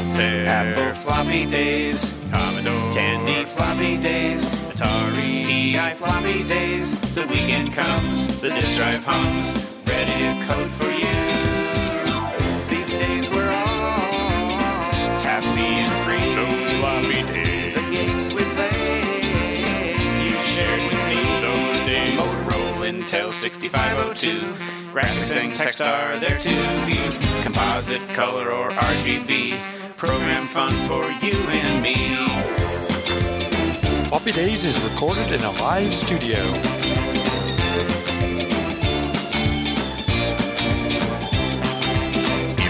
Altair, Apple Floppy Days, Commodore, Tandy Floppy Days, Atari, TI Floppy Days. The weekend comes, the disk drive hums, ready to code for you. These days we're all happy and free. Those floppy days, the games we play, you shared with me. Those days, Motorola, Intel 6502, graphics and text are there to view. Composite, color, or RGB, program fun for you and me. Floppy Days is recorded in a live studio.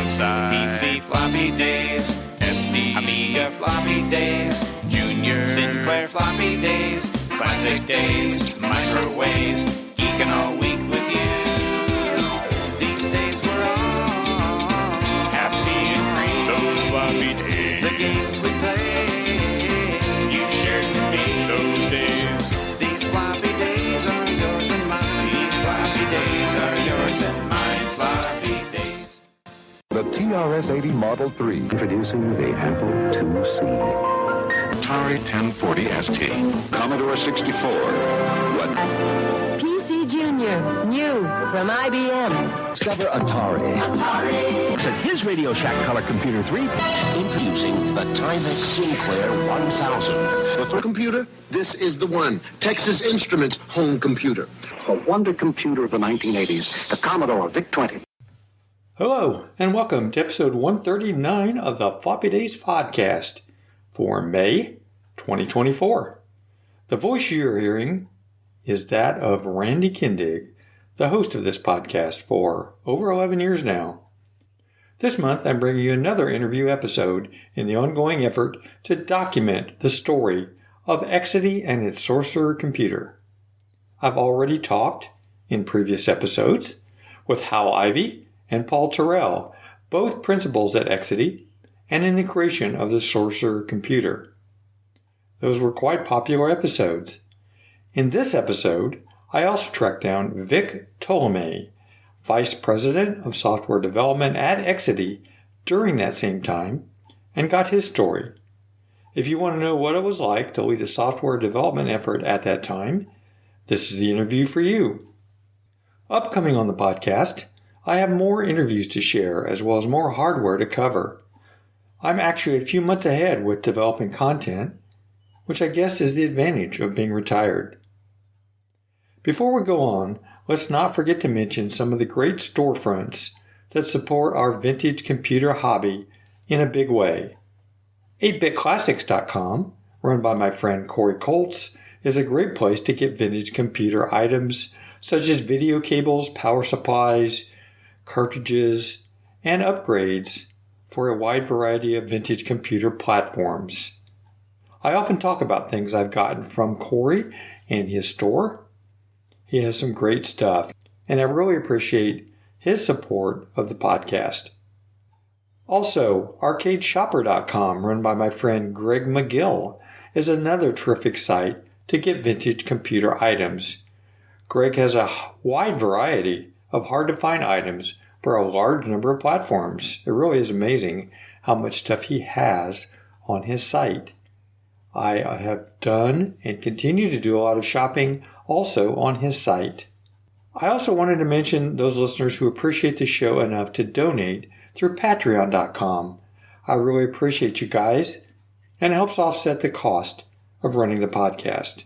Inside PC Floppy Days, ST Amiga Floppy Days, Junior Sinclair Floppy Days, Classic Days, Microwaves, geeking all week with you. These days we're all happy and free. Those floppy days, the games we play, you shared with me. Those days, these floppy days are yours and mine. These floppy days are yours and mine. Floppy days. The TRS-80 Model 3. Introducing the Apple IIc. Atari 1040 ST. Commodore 64. PC Junior, new from IBM. Discover Atari. Said his Radio Shack Color Computer 3. Introducing the Timex Sinclair 1000. For computer, this is the one. Texas Instruments home computer. The wonder computer of the 1980s. The Commodore Vic 20. Hello, and welcome to episode 139 of the Floppy Days Podcast for May 2024. The voice you're hearing is that of Randy Kindig, the host of this podcast for over 11 years now. This month, I'm bringing you another interview episode in the ongoing effort to document the story of Exidy and its Sorcerer computer. I've already talked in previous episodes with Howell and Paul Terrell, both principals at Exidy, and in the creation of the Sorcerer computer. Those were quite popular episodes. In this episode, I also tracked down Vic Tolomei, Vice President of Software Development at Exidy during that same time, and got his story. If you want to know what it was like to lead a software development effort at that time, this is the interview for you. Upcoming on the podcast, I have more interviews to share as well as more hardware to cover. I'm actually a few months ahead with developing content, which I guess is the advantage of being retired. Before we go on, let's not forget to mention some of the great storefronts that support our vintage computer hobby in a big way. 8bitclassics.com, run by my friend Corey Colts, is a great place to get vintage computer items such as video cables, power supplies, cartridges, and upgrades for a wide variety of vintage computer platforms. I often talk about things I've gotten from Corey and his store. He has some great stuff, and I really appreciate his support of the podcast. Also, ArcadeShopper.com, run by my friend Greg McGill, is another terrific site to get vintage computer items. Greg has a wide variety of hard-to-find items for a large number of platforms. It really is amazing how much stuff he has on his site. I have done and continue to do a lot of shopping also on his site. I also wanted to mention those listeners who appreciate the show enough to donate through Patreon.com. I really appreciate you guys, and it helps offset the cost of running the podcast.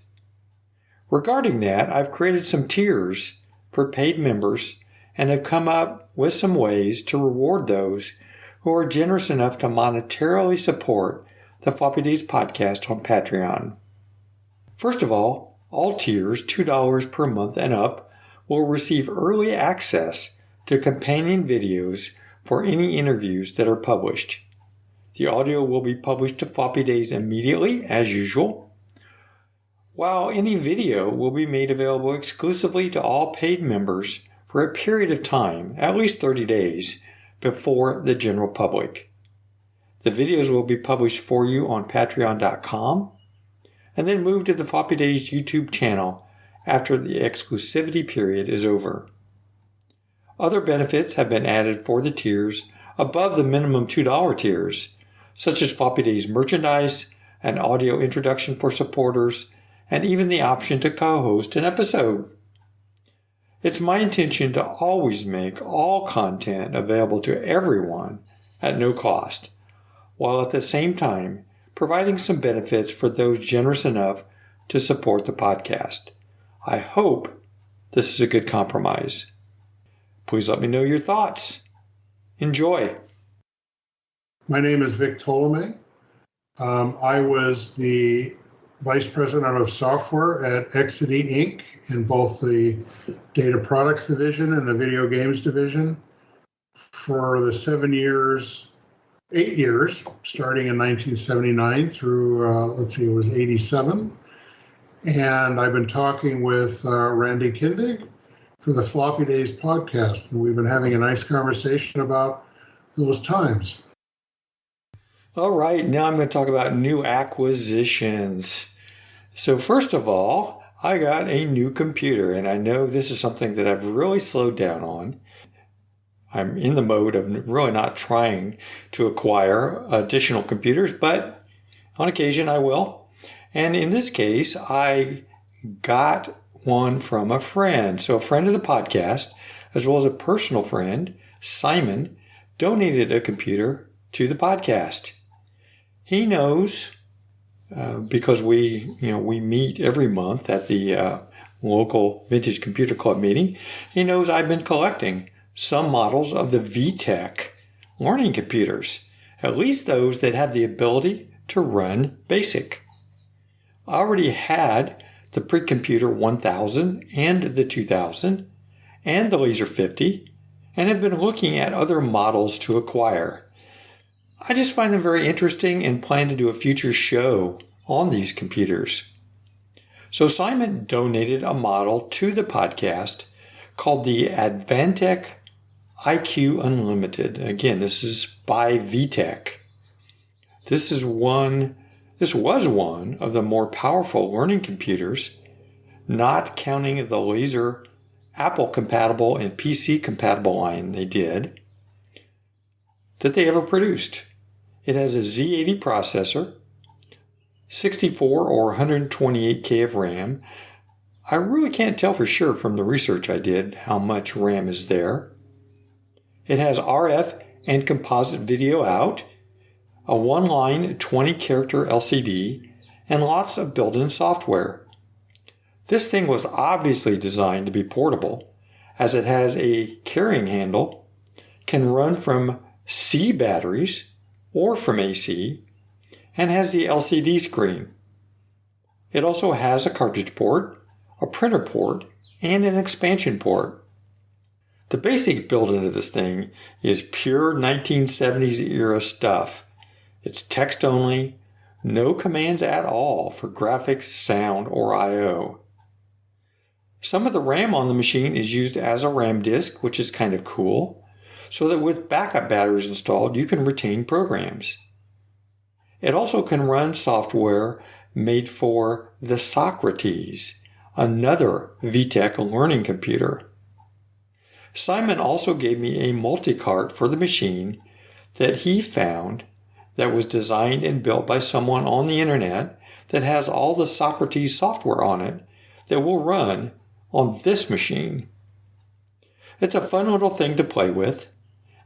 Regarding that, I've created some tiers for paid members and have come up with some ways to reward those who are generous enough to monetarily support the Floppy Days Podcast on Patreon. First of all tiers, $2 per month and up, will receive early access to companion videos for any interviews that are published. The audio will be published to Floppy Days immediately, as usual, while any video will be made available exclusively to all paid members for a period of time, at least 30 days, before the general public. The videos will be published for you on Patreon.com and then moved to the Floppy Days YouTube channel after the exclusivity period is over. Other benefits have been added for the tiers above the minimum $2 tiers, such as Floppy Days merchandise, an audio introduction for supporters, and even the option to co-host an episode. It's my intention to always make all content available to everyone at no cost, while at the same time providing some benefits for those generous enough to support the podcast. I hope this is a good compromise. Please let me know your thoughts. Enjoy. My name is Vic Tolomei. I was the Vice President of Software at Exidy, Inc. in both the Data Products Division and the Video Games Division for the 8 years, starting in 1979 through, it was 87. And I've been talking with Randy Kindig for the Floppy Days Podcast, and we've been having a nice conversation about those times. All right, now I'm going to talk about new acquisitions. So first of all, I got a new computer, and I know this is something that I've really slowed down on. I'm in the mode of really not trying to acquire additional computers, but on occasion I will. And in this case, I got one from a friend. So a friend of the podcast, as well as a personal friend, Simon, donated a computer to the podcast. He knows, because we meet every month at the local Vintage Computer Club meeting, he knows I've been collecting some models of the VTech learning computers, at least those that have the ability to run BASIC. I already had the Precomputer 1000 and the 2000 and the Laser 50, and have been looking at other models to acquire. I just find them very interesting and plan to do a future show on these computers. So Simon donated a model to the podcast called the Advantech IQ Unlimited. Again, this is by VTech. This was one of the more powerful learning computers, not counting the Laser Apple compatible and PC compatible line they did, that they ever produced. It has a Z80 processor, 64 or 128K of RAM. I really can't tell for sure from the research I did how much RAM is there. It has RF and composite video out, a one-line 20-character LCD, and lots of built-in software. This thing was obviously designed to be portable, as it has a carrying handle, can run from C batteries or from AC, and has the LCD screen. It also has a cartridge port, a printer port, and an expansion port. The basic built into this thing is pure 1970s era stuff. It's text only, no commands at all for graphics, sound, or I/O. Some of the RAM on the machine is used as a RAM disk, which is kind of cool, so that with backup batteries installed, you can retain programs. It also can run software made for the Socrates, another VTech learning computer. Simon also gave me a multi-cart for the machine that he found that was designed and built by someone on the internet that has all the Socrates software on it that will run on this machine. It's a fun little thing to play with,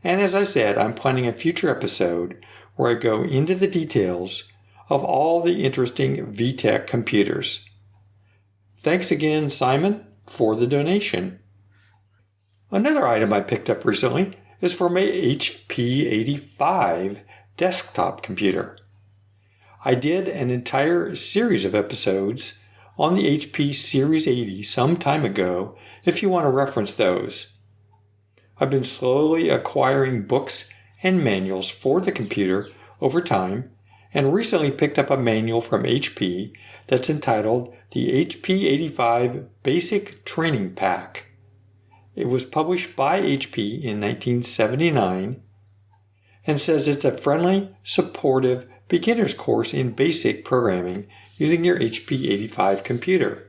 and as I said, I'm planning a future episode where I go into the details of all the interesting VTech computers. Thanks again, Simon, for the donation. Another item I picked up recently is for my HP 85 desktop computer. I did an entire series of episodes on the HP Series 80 some time ago, if you want to reference those. I've been slowly acquiring books and manuals for the computer over time, and recently picked up a manual from HP that's entitled the HP 85 Basic Training Pack. It was published by HP in 1979 and says it's a friendly, supportive beginner's course in basic programming using your HP 85 computer.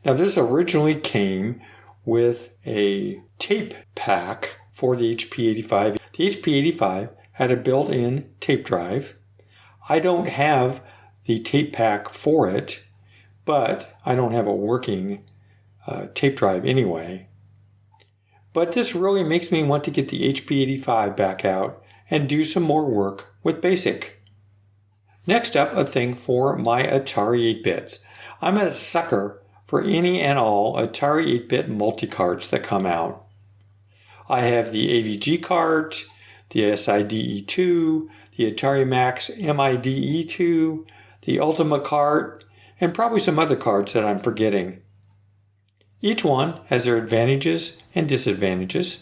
Now, this originally came with a tape pack for the HP 85. The HP 85 had a built-in tape drive. I don't have the tape pack for it, but I don't have a working tape drive anyway. But this really makes me want to get the HP85 back out and do some more work with BASIC. Next up, a thing for my Atari 8-bits. I'm a sucker for any and all Atari 8-bit multi-carts that come out. I have the AVG cart, the SIDE2, the Atari Max MIDE2, the Ultima cart, and probably some other carts that I'm forgetting. Each one has their advantages and disadvantages,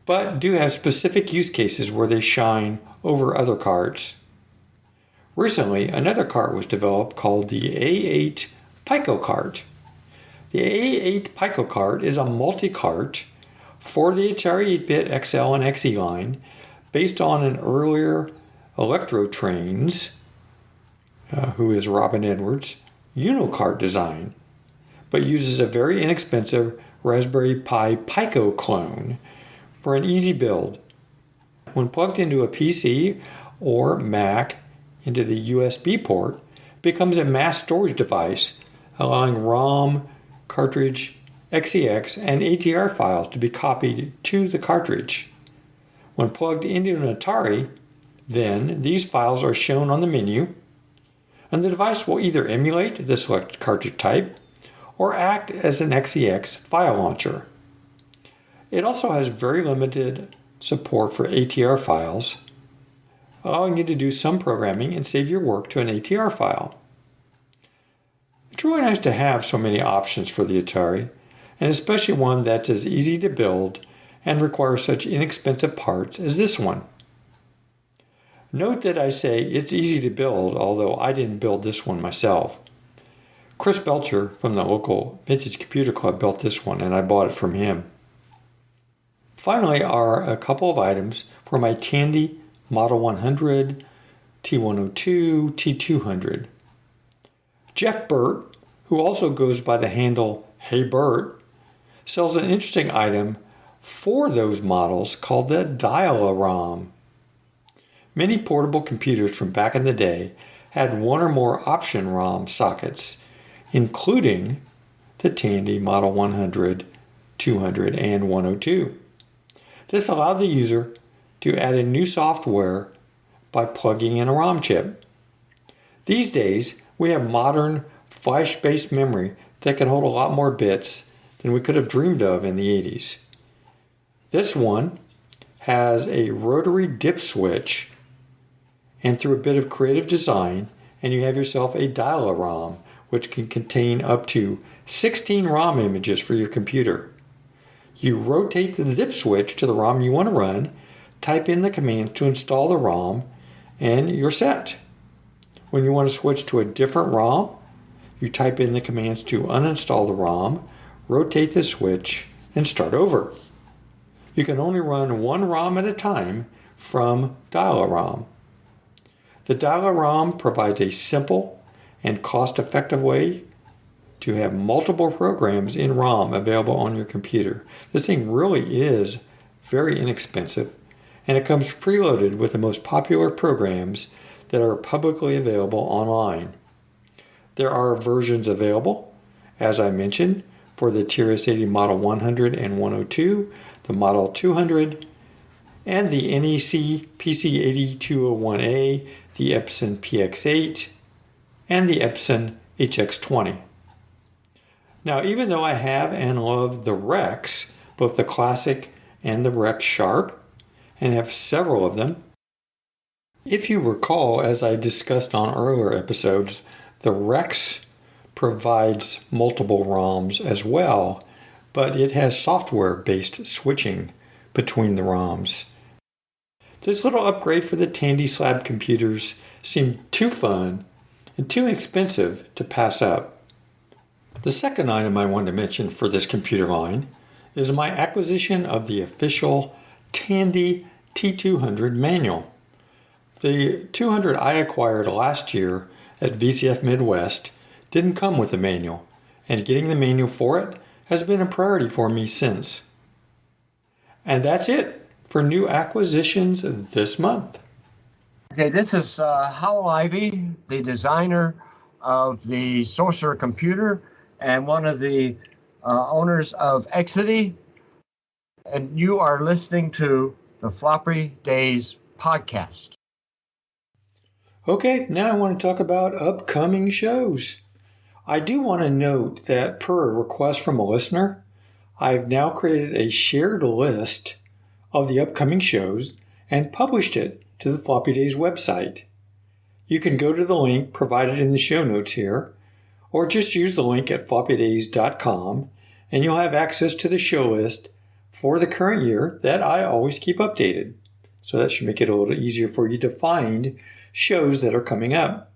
but do have specific use cases where they shine over other carts. Recently, another cart was developed called the A8 Pico cart. The A8 Pico cart is a multi-cart for the Atari 8-bit XL and XE line based on an earlier Electrotrains, who is Robin Edwards, Unicart design, but uses a very inexpensive Raspberry Pi Pico clone for an easy build. When plugged into a PC or Mac into the USB port, it becomes a mass storage device, allowing ROM, cartridge, XEX, and ATR files to be copied to the cartridge. When plugged into an Atari, then these files are shown on the menu, and the device will either emulate the selected cartridge type or act as an XEX file launcher. It also has very limited support for ATR files, allowing you to do some programming and save your work to an ATR file. It's really nice to have so many options for the Atari, and especially one that's as easy to build and requires such inexpensive parts as this one. Note that I say it's easy to build, although I didn't build this one myself. Chris Belcher from the local Vintage Computer Club built this one, and I bought it from him. Finally are a couple of items for my Tandy Model 100, T102, T200. Jeff Burt, who also goes by the handle Hey Burt, sells an interesting item for those models called the Dial-A-ROM. Many portable computers from back in the day had one or more option ROM sockets, including the Tandy Model 100, 200, and 102. This allowed the user to add in new software by plugging in a ROM chip. These days, we have modern flash-based memory that can hold a lot more bits than we could have dreamed of in the 80s. This one has a rotary dip switch, and through a bit of creative design, and you have yourself a Dial-A-ROM, which can contain up to 16 ROM images for your computer. You rotate the dip switch to the ROM you want to run, type in the command to install the ROM, and you're set. When you want to switch to a different ROM, you type in the commands to uninstall the ROM, rotate the switch, and start over. You can only run one ROM at a time from Dial-A-ROM. The Dial-A-ROM provides a simple and cost-effective way to have multiple programs in ROM available on your computer. This thing really is very inexpensive, and it comes preloaded with the most popular programs that are publicly available online. There are versions available, as I mentioned, for the TRS-80 Model 100 and 102, the Model 200, and the NEC PC8201A, the Epson PX8, and the Epson HX20. Now, even though I have and love the Rex, both the Classic and the Rex Sharp, and have several of them, if you recall, as I discussed on earlier episodes, the Rex provides multiple ROMs as well, but it has software-based switching between the ROMs. This little upgrade for the Tandy Slab computers seemed too fun and too expensive to pass up. The second item I wanted to mention for this computer line is my acquisition of the official Tandy T200 manual. The 200 I acquired last year at VCF Midwest didn't come with a manual, and getting the manual for it has been a priority for me since. And that's it for new acquisitions this month. Okay, this is Howell, the designer of the Sorcerer computer and one of the owners of Exidy. And you are listening to the Floppy Days Podcast. Okay, now I want to talk about upcoming shows. I do want to note that per a request from a listener, I've now created a shared list of the upcoming shows and published it to the Floppy Days website. You can go to the link provided in the show notes here, or just use the link at floppydays.com, and you'll have access to the show list for the current year that I always keep updated. So that should make it a little easier for you to find shows that are coming up.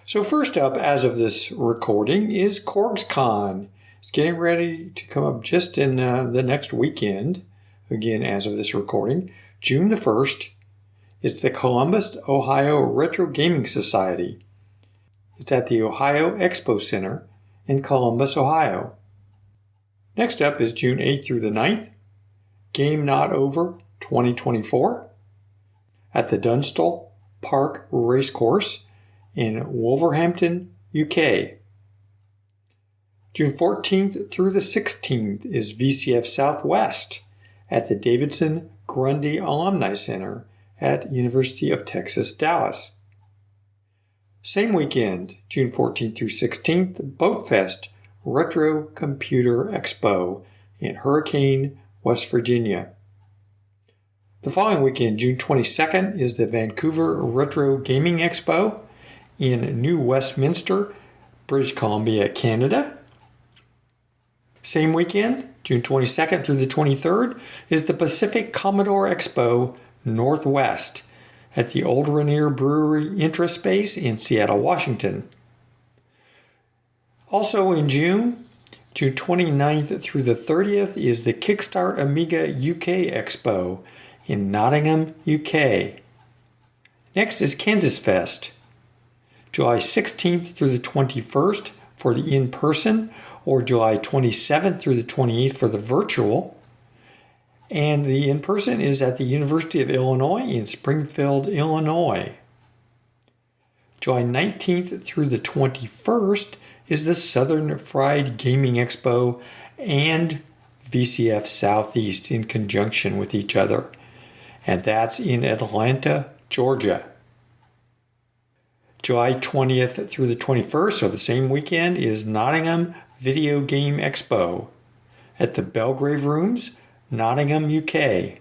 So first up, as of this recording, is CorgsCon. It's getting ready to come up just in the next weekend. Again, as of this recording, June the 1st. It's the Columbus, Ohio Retro Gaming Society. It's at the Ohio Expo Center in Columbus, Ohio. Next up is June 8th through the 9th, Game Not Over 2024 at the Dunstall Park Racecourse in Wolverhampton, UK. June 14th through the 16th is VCF Southwest at the Davidson Grundy Alumni Center at University of Texas, Dallas. Same weekend, June 14th through 16th, Boatfest Retro Computer Expo in Hurricane, West Virginia. The following weekend, June 22nd, is the Vancouver Retro Gaming Expo in New Westminster, British Columbia, Canada. Same weekend, June 22nd through the 23rd, is the Pacific Commodore Expo Northwest at the Old Rainier Brewery Intraspace in Seattle, Washington. Also in June 29th through the 30th, is the Kickstart Amiga UK Expo in Nottingham, UK. Next is Kansas Fest, July 16th through the 21st for the in-person, or July 27th through the 28th for the virtual. And the in-person is at the University of Illinois in Springfield, Illinois. July 19th through the 21st is the Southern Fried Gaming Expo and VCF Southeast in conjunction with each other. And that's in Atlanta, Georgia. July 20th through the 21st, so the same weekend, is Nottingham Video Game Expo at the Belgrave Rooms, Nottingham, UK.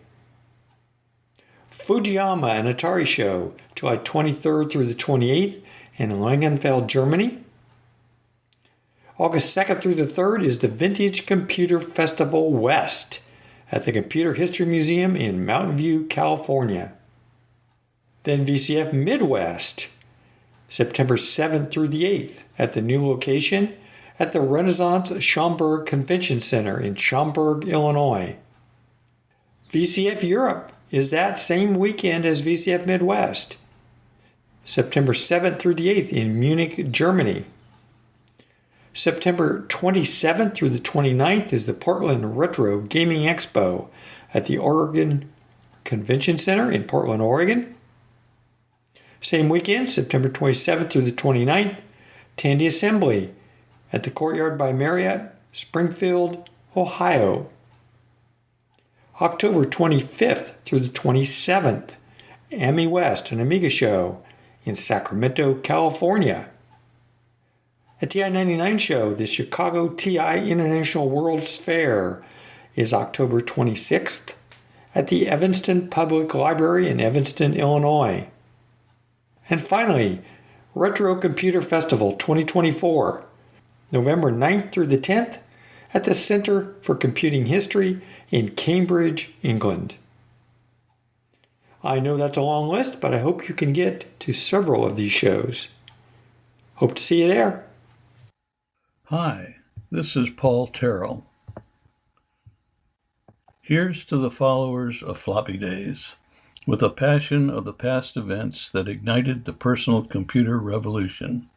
Fujiyama and Atari Show, July 23rd through the 28th in Langenfeld, Germany. August 2nd through the 3rd is the Vintage Computer Festival West at the Computer History Museum in Mountain View, California. Then VCF Midwest, September 7th through the 8th at the new location at the Renaissance Schaumburg Convention Center in Schaumburg, Illinois. VCF Europe is that same weekend as VCF Midwest, September 7th through the 8th in Munich, Germany. September 27th through the 29th is the Portland Retro Gaming Expo at the Oregon Convention Center in Portland, Oregon. Same weekend, September 27th through the 29th, Tandy Assembly at the Courtyard by Marriott, Springfield, Ohio. October 25th through the 27th, Ami West, an Amiga show in Sacramento, California. At the I-99 show, the Chicago TI International World's Fair is October 26th at the Evanston Public Library in Evanston, Illinois. And finally, Retro Computer Festival 2024, November 9th through the 10th at the Center for Computing History in Cambridge, England. I know that's a long list, but I hope you can get to several of these shows. Hope to see you there. Hi, this is Paul Terrell. Here's to the followers of Floppy Days, with a passion of the past events that ignited the personal computer revolution,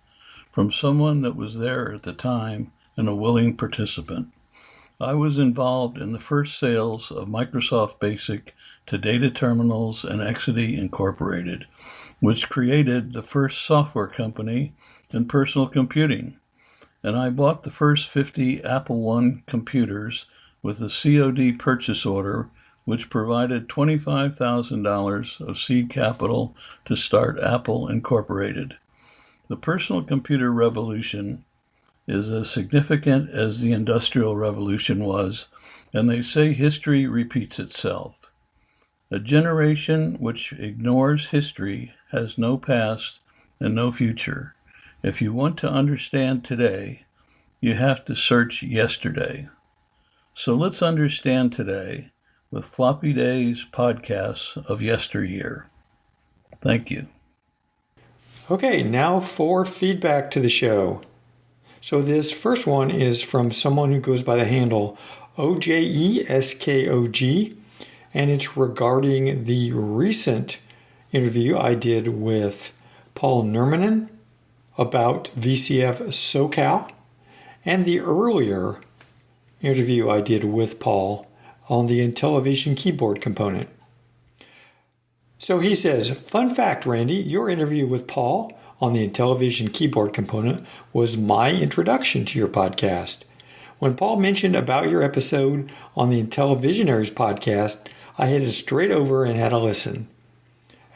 from someone that was there at the time and a willing participant. I was involved in the first sales of Microsoft Basic to Data Terminals and Exidy Incorporated, which created the first software company in personal computing. And I bought the first 50 Apple I computers with a COD purchase order, which provided $25,000 of seed capital to start Apple Incorporated. The personal computer revolution is as significant as the Industrial Revolution was, and they say history repeats itself. A generation which ignores history has no past and no future. If you want to understand today, you have to search yesterday. So let's understand today with Floppy Days podcasts of yesteryear. Thank you. Okay, now for feedback to the show. So this first one is from someone who goes by the handle OJESKOG, and it's regarding the recent interview I did with Paul Nurmanen about VCF SoCal, and the earlier interview I did with Paul on the Intellivision keyboard component. So he says, fun fact, Randy, your interview with Paul on the Intellivision keyboard component was my introduction to your podcast. When Paul mentioned about your episode on the Intellivisionaries podcast, I headed straight over and had a listen.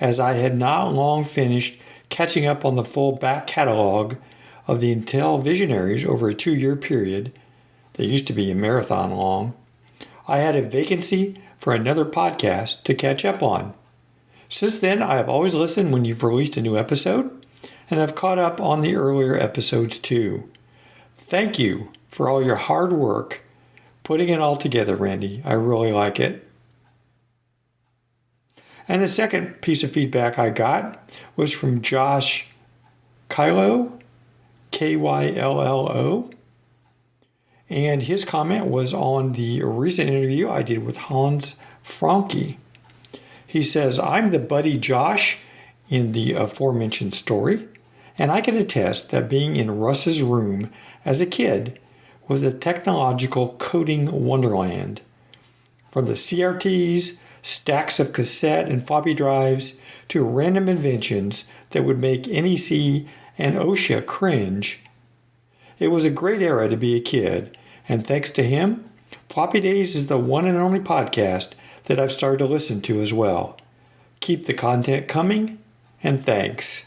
As I had not long finished catching up on the full back catalog of the Intellivisionaries over a 2-year period, that used to be a marathon long, I had a vacancy for another podcast to catch up on. Since then, I have always listened when you've released a new episode, and I've caught up on the earlier episodes too. Thank you for all your hard work putting it all together, Randy. I really like it. And the second piece of feedback I got was from Josh Kylo, Kyllo, and his comment was on the recent interview I did with Hans Franke. He says, I'm the buddy Josh in the aforementioned story, and I can attest that being in Russ's room as a kid was a technological coding wonderland. From the CRTs, stacks of cassette and floppy drives, to random inventions that would make NEC and OSHA cringe. It was a great era to be a kid, and thanks to him, Floppy Days is the one and only podcast that I've started to listen to as well. Keep the content coming, and thanks.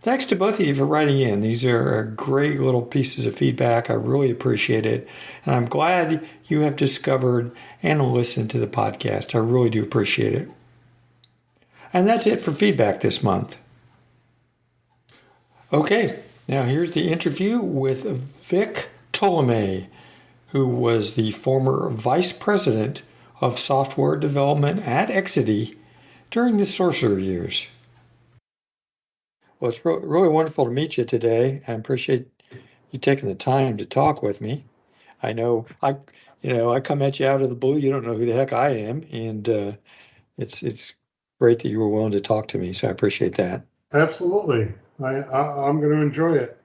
Thanks to both of you for writing in. These are great little pieces of feedback. I really appreciate it. And I'm glad you have discovered and listened to the podcast. I really do appreciate it. And that's it for feedback this month. Okay, now here's the interview with Vic Tolomei, who was the former vice president of software development at Exidy during the Sorcerer years. Well, it's really wonderful to meet you today. I appreciate you taking the time to talk with me. I know I come at you out of the blue. You don't know who the heck I am, and it's great that you were willing to talk to me. So I appreciate that. Absolutely, I'm going to enjoy it.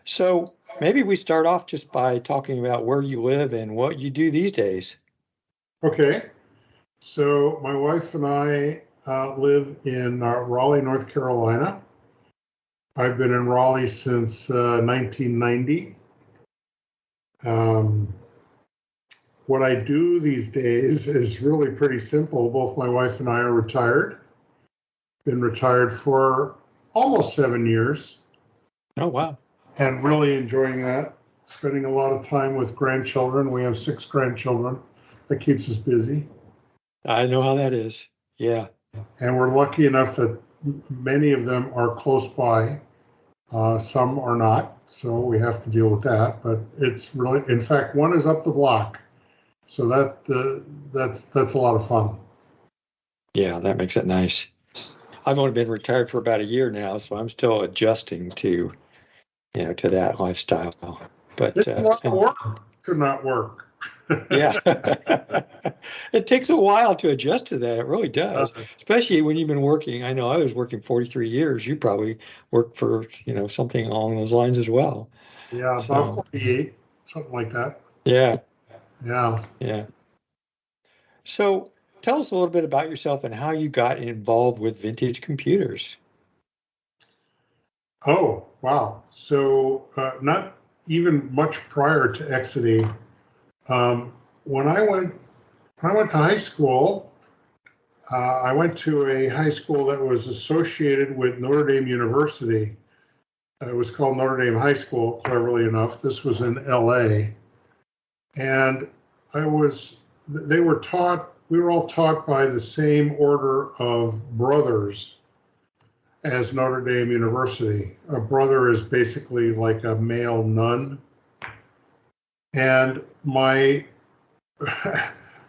So maybe we start off just by talking about where you live and what you do these days. Okay, so my wife and I live in Raleigh, North Carolina. I've been in Raleigh since 1990. What I do these days is really pretty simple. Both my wife and I are retired. Been retired for almost 7 years. Oh, wow. And really enjoying that. Spending a lot of time with grandchildren. We have 6 grandchildren. That keeps us busy. I know how that is. Yeah. And we're lucky enough that many of them are close by. Some are not, so we have to deal with that. But it's really, in fact, one is up the block, so that's a lot of fun. Yeah, that makes it nice. I've only been retired for about a year now, so I'm still adjusting to that lifestyle. But it's a lot of work to not work. Yeah. It takes a while to adjust to that. It really does, especially when you've been working. I know I was working 43 years. You probably worked for, something along those lines as well. Yeah, about 48. something like that. Yeah. Yeah. Yeah. So tell us a little bit about yourself and how you got involved with vintage computers. Oh, wow. So not even much prior to Exidy. When I went to high school, I went to a high school that was associated with Notre Dame University. It was called Notre Dame High School, cleverly enough. This was in LA. And we were all taught by the same order of brothers as Notre Dame University. A brother is basically like a male nun. And my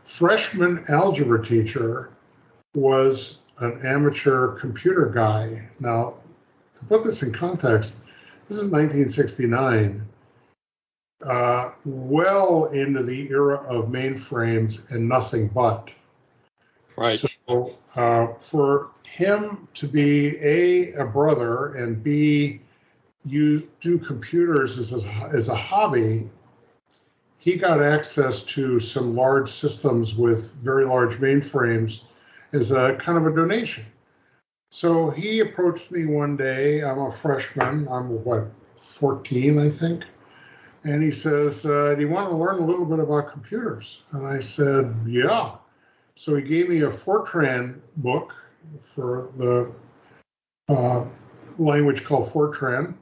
freshman algebra teacher was an amateur computer guy. Now, to put this in context, this is 1969, well into the era of mainframes and nothing but. Right. So for him to be a brother and B, you do computers as a hobby, he got access to some large systems with very large mainframes as a kind of a donation. So he approached me one day. I'm a freshman. I'm 14, I think. And he says, do you want to learn a little bit about computers? And I said, yeah. So he gave me a Fortran book for the language called Fortran.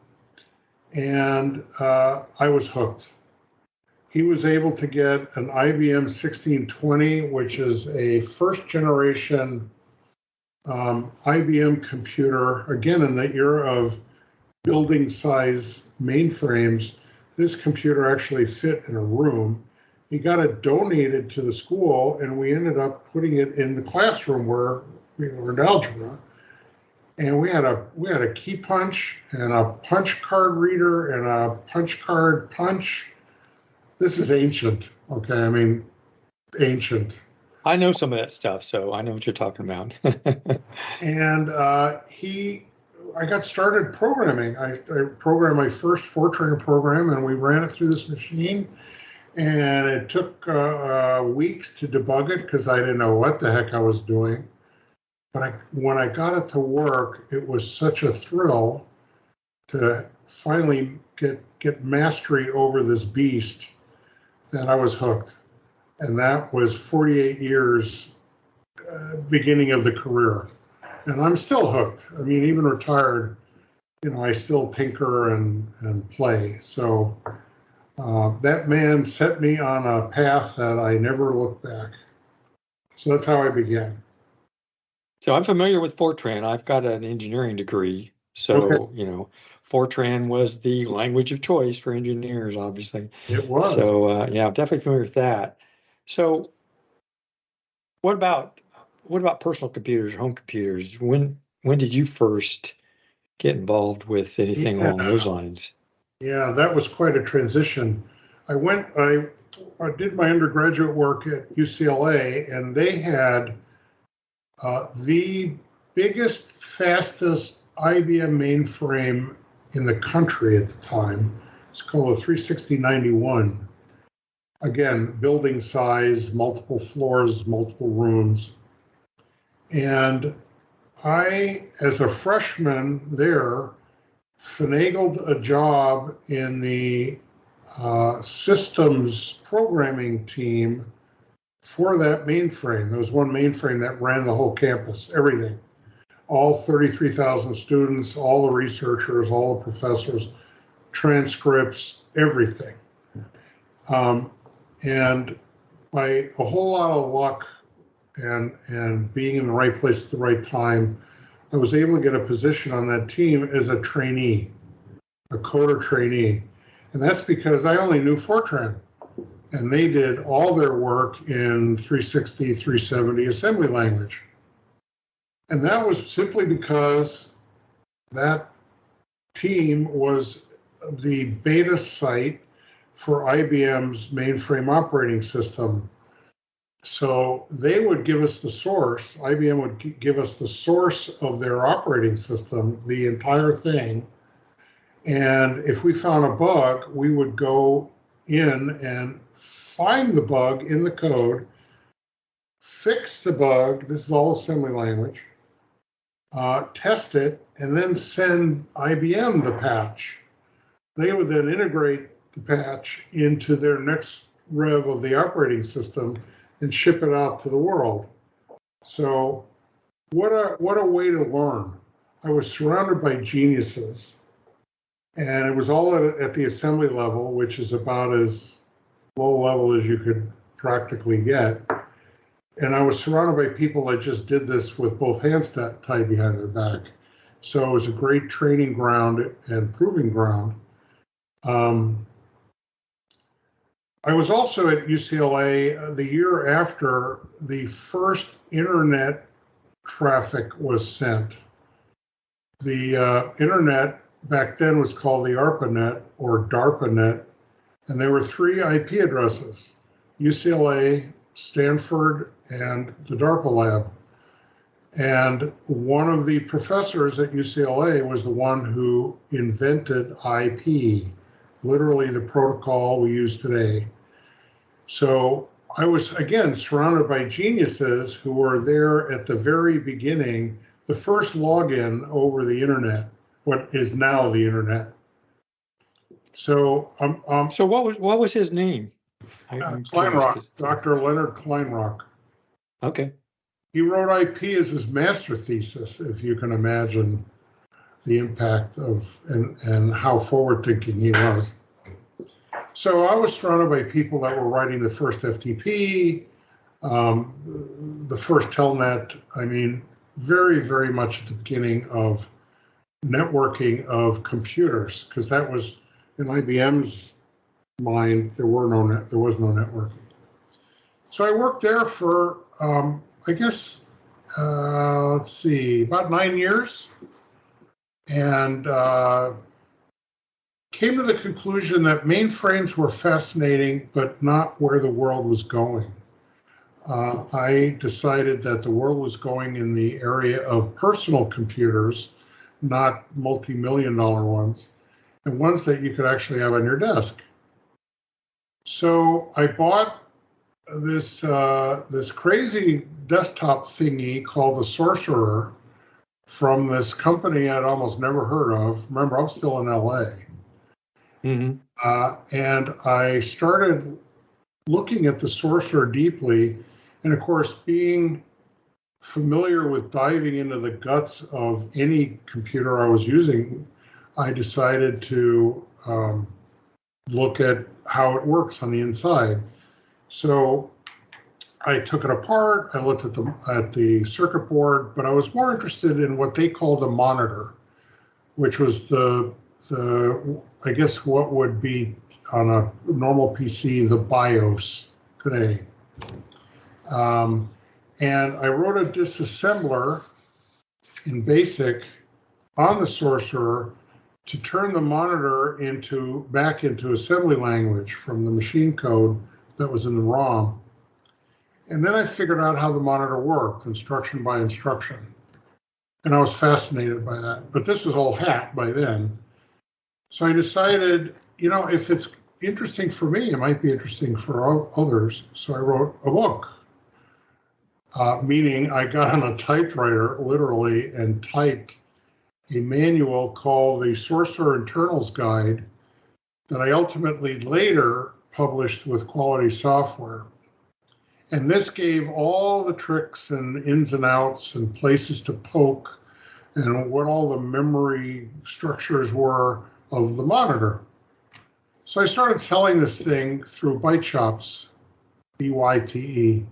And I was hooked. He was able to get an IBM 1620, which is a first generation IBM computer, again, in the era of building size mainframes. This computer actually fit in a room. He got it donated to the school, and we ended up putting it in the classroom where we learned algebra. And we had a key punch and a punch card reader and a punch card punch. This is ancient, okay? I mean, ancient. I know some of that stuff, so I know what you're talking about. And I got started programming. I programmed my first Fortran program, and we ran it through this machine. And it took weeks to debug it because I didn't know what the heck I was doing. But when I got it to work, it was such a thrill to finally get mastery over this beast that I was hooked. And that was 48 years, beginning of the career. And I'm still hooked. I mean, even retired, I still tinker and play. So that man set me on a path that I never looked back. So that's how I began. So I'm familiar with Fortran. I've got an engineering degree. So, Okay. Fortran was the language of choice for engineers, obviously. It was. So, I'm definitely familiar with that. So what about personal computers, home computers? When did you first get involved with anything along those lines? Yeah, that was quite a transition. I did my undergraduate work at UCLA, and they had the biggest, fastest IBM mainframe in the country at the time. It's called a 36091. Again, building size, multiple floors, multiple rooms. And I, as a freshman there, finagled a job in the systems programming team for that mainframe. There was one mainframe that ran the whole campus, everything. All 33,000 students, all the researchers, all the professors, transcripts, everything. And by a whole lot of luck and being in the right place at the right time, I was able to get a position on that team as a trainee, a coder trainee. And that's because I only knew Fortran. And they did all their work in 360, 370 assembly language. And that was simply because that team was the beta site for IBM's mainframe operating system. So they would give us the source, IBM would give us the source of their operating system, the entire thing. And if we found a bug, we would go in and find the bug in the code, fix the bug, this is all assembly language, test it, and then send IBM the patch. They would then integrate the patch into their next rev of the operating system and ship it out to the world. So what a way to learn. I was surrounded by geniuses, and it was all at the assembly level, which is about as low level as you could practically get. And I was surrounded by people that just did this with both hands tied behind their back. So it was a great training ground and proving ground. I was also at UCLA the year after the first internet traffic was sent. The internet back then was called the ARPANET or DARPANET, and there were 3 IP addresses: UCLA, Stanford, and the DARPA lab. And one of the professors at UCLA was the one who invented IP, literally the protocol we use today. So I was, again, surrounded by geniuses who were there at the very beginning, the first login over the internet, what is now the internet. So, so what was his name? Kleinrock, Dr. Leonard Kleinrock. Okay. He wrote IP as his master thesis, if you can imagine the impact of and how forward-thinking he was. So I was surrounded by people that were writing the first FTP, the first Telnet. I mean, very, very much at the beginning of networking of computers, because that was in IBM's mind. There was no networking. So I worked there for let's see, about 9 years, and came to the conclusion that mainframes were fascinating, but not where the world was going. I decided that the world was going in the area of personal computers, not multi-million-dollar ones, and ones that you could actually have on your desk. So I bought this crazy desktop thingy called the Sorcerer from this company I'd almost never heard of. Remember, I'm still in LA. Mm-hmm. And I started looking at the Sorcerer deeply. And of course, being familiar with diving into the guts of any computer I was using, I decided to look at how it works on the inside. So I took it apart. I looked at the circuit board, but I was more interested in what they called a monitor, which was the I guess what would be on a normal PC the BIOS today. And I wrote a disassembler in BASIC on the Sorcerer to turn the monitor back into assembly language from the machine code that was in the ROM. And then I figured out how the monitor worked, instruction by instruction. And I was fascinated by that. But this was all hat by then. So I decided, if it's interesting for me, it might be interesting for others. So I wrote a book, meaning I got on a typewriter, literally, and typed a manual called the Sorcerer Internals Guide that I ultimately later published with Quality Software. And this gave all the tricks and ins and outs and places to poke and what all the memory structures were of the monitor. So I started selling this thing through Byte Shops, BYTE,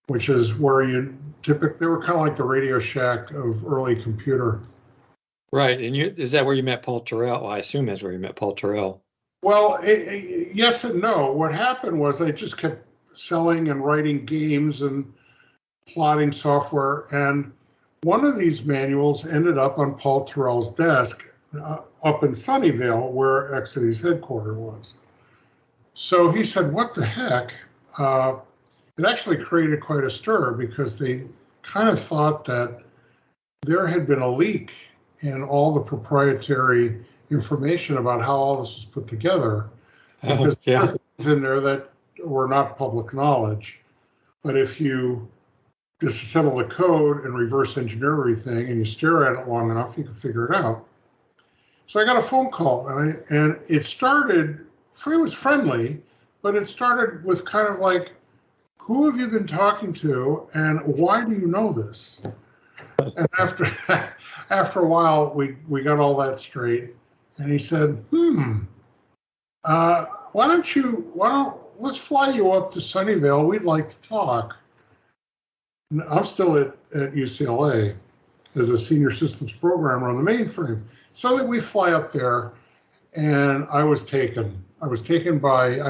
which is where they were kind of like the Radio Shack of early computer. Right, and is that where you met Paul Terrell? Well, I assume that's where you met Paul Terrell. Well, yes and no. What happened was I just kept selling and writing games and plotting software, and one of these manuals ended up on Paul Terrell's desk up in Sunnyvale, where Exidy's headquarters was. So he said, what the heck? It actually created quite a stir because they kind of thought that there had been a leak in all the proprietary information about how all this was put together. Because in there that were not public knowledge. But if you disassemble the code and reverse engineer everything and you stare at it long enough, you can figure it out. So I got a phone call, and it started, it was friendly, but it started with kind of like, who have you been talking to and why do you know this? And after a while, we got all that straight. And he said, let's fly you up to Sunnyvale. We'd like to talk. And I'm still at UCLA as a senior systems programmer on the mainframe. So that we fly up there, and I was taken. I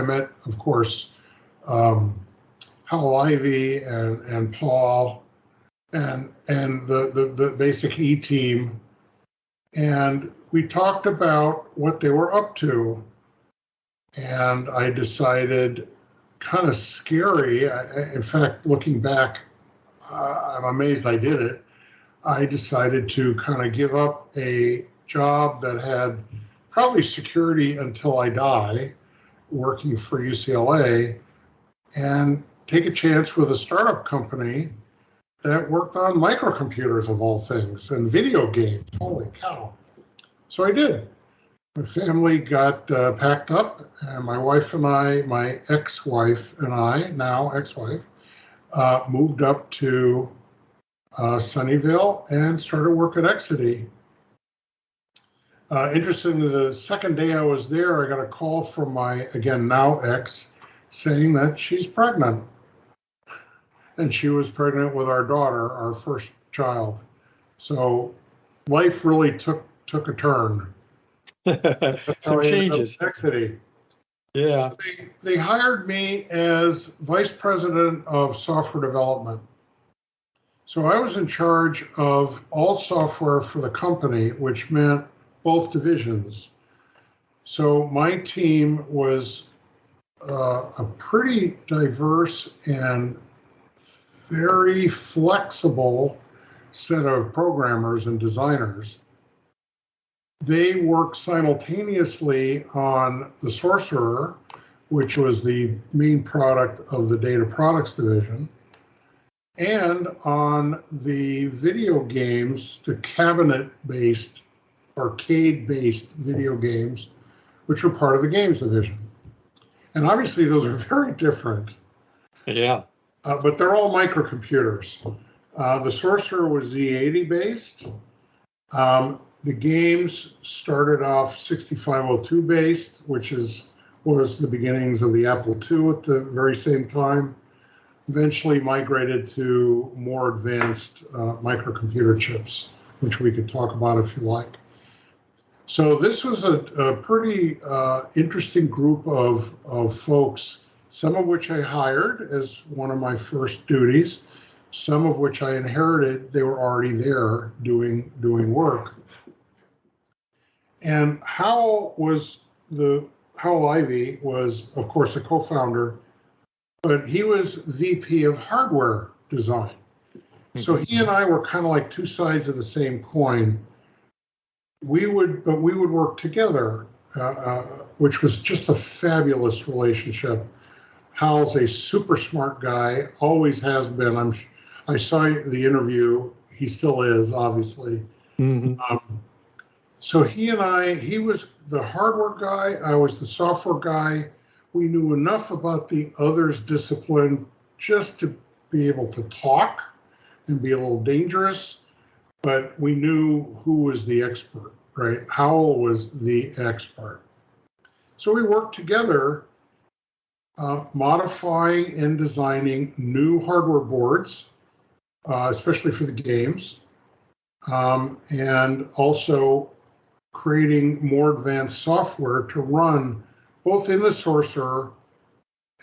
met, of course, Howell and Paul and the basic E team. And we talked about what they were up to. And I decided, kind of scary, in fact, looking back, I'm amazed I did it. I decided to kind of give up a job that had probably security until I die, working for UCLA, and take a chance with a startup company that worked on microcomputers of all things and video games. Holy cow. So I did. My family got packed up, and my wife and I, my ex-wife and I, now ex-wife, moved up to Sunnyvale and started work at Exidy. Interestingly, the second day I was there, I got a call from my, again, now ex, saying that she's pregnant. And she was pregnant with our daughter, our first child. So life really took a turn. Some changes. Exidy. Yeah. So they hired me as vice president of software development. So I was in charge of all software for the company, which meant both divisions. So my team was a pretty diverse and very flexible set of programmers and designers. They worked simultaneously on the Sorcerer, which was the main product of the data products division, and on the video games, the cabinet-based, arcade-based video games, which were part of the games division. And obviously those are very different. Yeah. But they're all microcomputers. The Sorcerer was Z80 based. The games started off 6502 based, which was the beginnings of the Apple II at the very same time. Eventually migrated to more advanced microcomputer chips, which we could talk about if you like. So this was a pretty interesting group of folks, some of which I hired as one of my first duties, some of which I inherited. They were already there doing work. And Howell Ivey was, of course, a co-founder, but he was VP of hardware design. So he and I were kind of like two sides of the same coin. We would work together, which was just a fabulous relationship. Howell's a super smart guy, always has been. I saw the interview. He still is, obviously. Mm-hmm. So he and I, he was the hardware guy, I was the software guy. We knew enough about the other's discipline just to be able to talk and be a little dangerous, but we knew who was the expert, right? Howell was the expert. So we worked together, modifying and designing new hardware boards, especially for the games, and also creating more advanced software to run both in the Sorcerer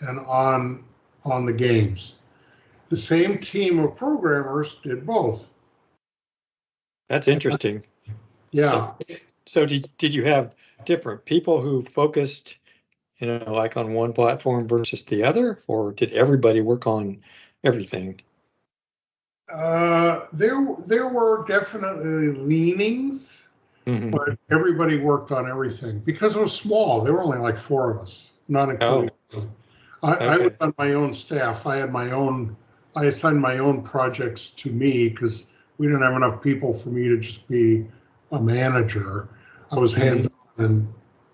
and on the games. The same team of programmers did both. That's interesting. Yeah. So did you have different people who focused, like on one platform versus the other, or did everybody work on everything? There were definitely leanings. Mm-hmm. But everybody worked on everything because it was small. There were only like four of us, not including I was on my own staff. I assigned my own projects to me because we didn't have enough people for me to just be a manager. I was hands-on and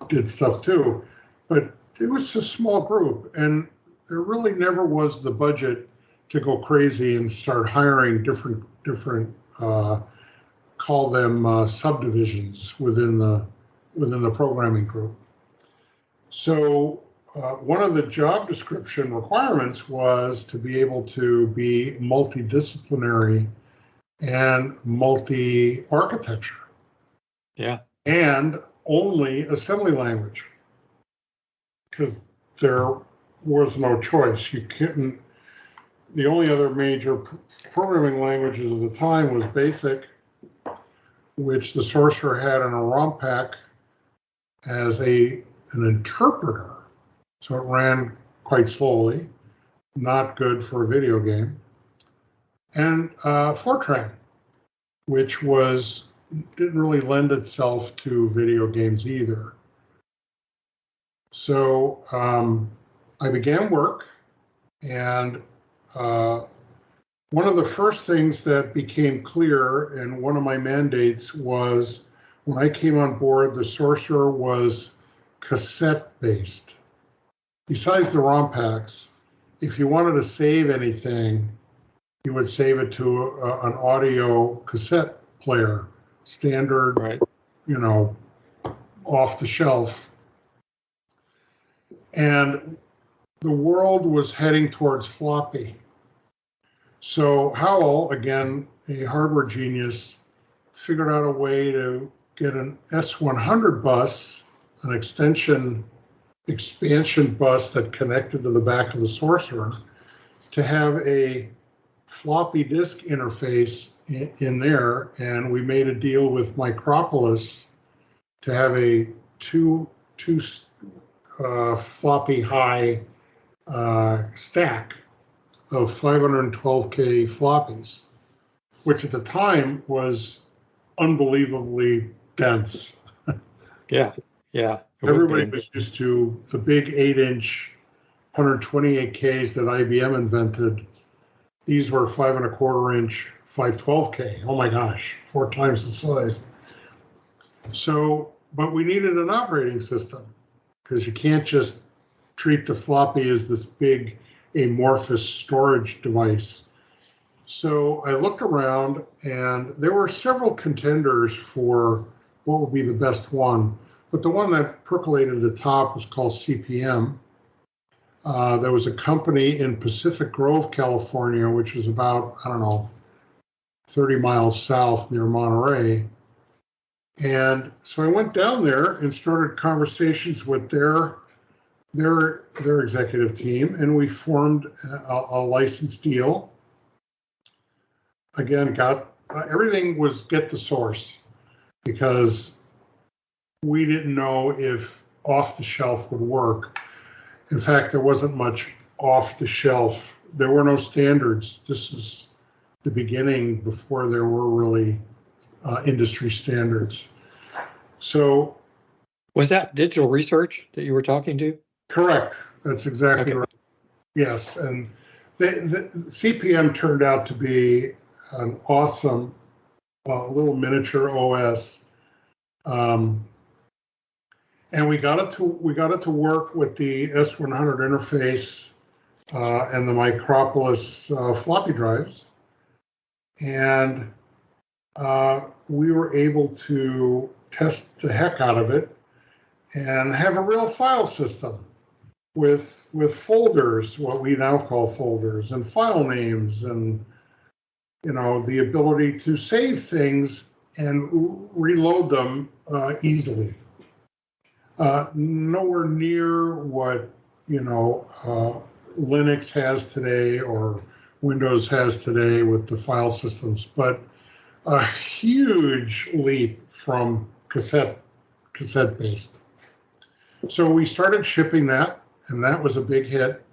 did stuff too. But it was a small group, and there really never was the budget to go crazy and start hiring different call them subdivisions within the programming group. So one of the job description requirements was to be able to be multidisciplinary and multi-architecture. Yeah. And only assembly language, because there was no choice. You couldn't. The only other major programming languages of the time was BASIC, which the Sorcerer had in a ROM pack as an interpreter. So it ran quite slowly, not good for a video game. And Fortran, which didn't really lend itself to video games either. So I began work, and one of the first things that became clear, and one of my mandates was, when I came on board, the Sorcerer was cassette-based. Besides the ROM packs, if you wanted to save anything, you would save it to an audio cassette player, standard, right, off the shelf. And the world was heading towards floppy. So Howell, again, a hardware genius, figured out a way to get an S100 bus, an expansion bus that connected to the back of the Sorcerer, to have a floppy disk interface in there. And we made a deal with Micropolis to have a two floppy high stack of 512K floppies, which at the time was unbelievably dense. Yeah. Everybody was used to the big 8-inch 128Ks that IBM invented. These were 5.25-inch 512K. Oh my gosh, 4 times the size. So, but we needed an operating system, because you can't just treat the floppy as this big amorphous storage device. So I looked around, and there were several contenders for what would be the best one. But the one that percolated at the top was called CPM. There was a company in Pacific Grove, California, which is about, 30 miles south near Monterey. And so I went down there and started conversations with their executive team, and we formed a license deal. Again, everything was get the source, because we didn't know if off the shelf would work. In fact, there wasn't much off the shelf. There were no standards. This is the beginning before there were really industry standards. So, was that Digital Research that you were talking to? Correct. That's exactly right. Yes, and the CPM turned out to be an awesome little miniature OS, and we got it to work with the S100 interface and the Micropolis floppy drives, and we were able to test the heck out of it and have a real file system with folders, what we now call folders, and file names, and the ability to save things and reload them easily. Nowhere near what Linux has today or Windows has today with the file systems, but a huge leap from cassette-based. So we started shipping that, and that was a big hit,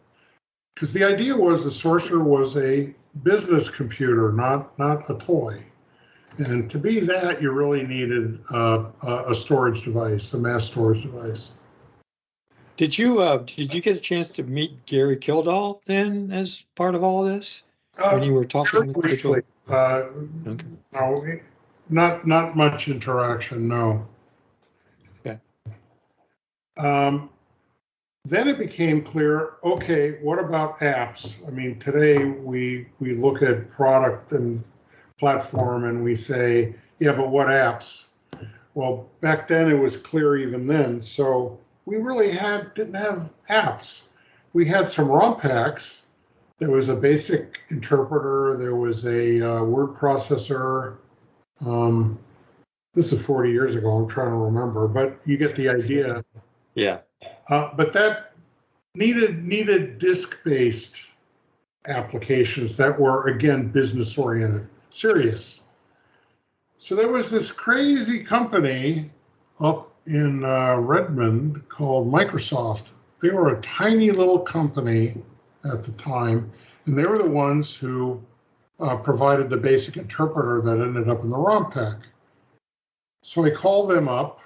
because the idea was the Sorcerer was a business computer, not a toy. And to be that, you really needed a storage device, a mass storage device. Did you get a chance to meet Gary Kildall then as part of all this when you were talking with briefly? Okay. No, not much interaction. No. Okay. Then it became clear. Okay, what about apps? I mean, today we look at product and platform and we say, yeah, but what apps? Well, back then it was clear even then. So we really didn't have apps. We had some ROM packs. There was a basic interpreter. There was a word processor. This is 40 years ago. I'm trying to remember, but you get the idea. Yeah. But that needed disk-based applications that were, again, business-oriented, serious. So there was this crazy company up in Redmond called Microsoft. They were a tiny little company at the time, and they were the ones who provided the basic interpreter that ended up in the ROM pack. So I called them up,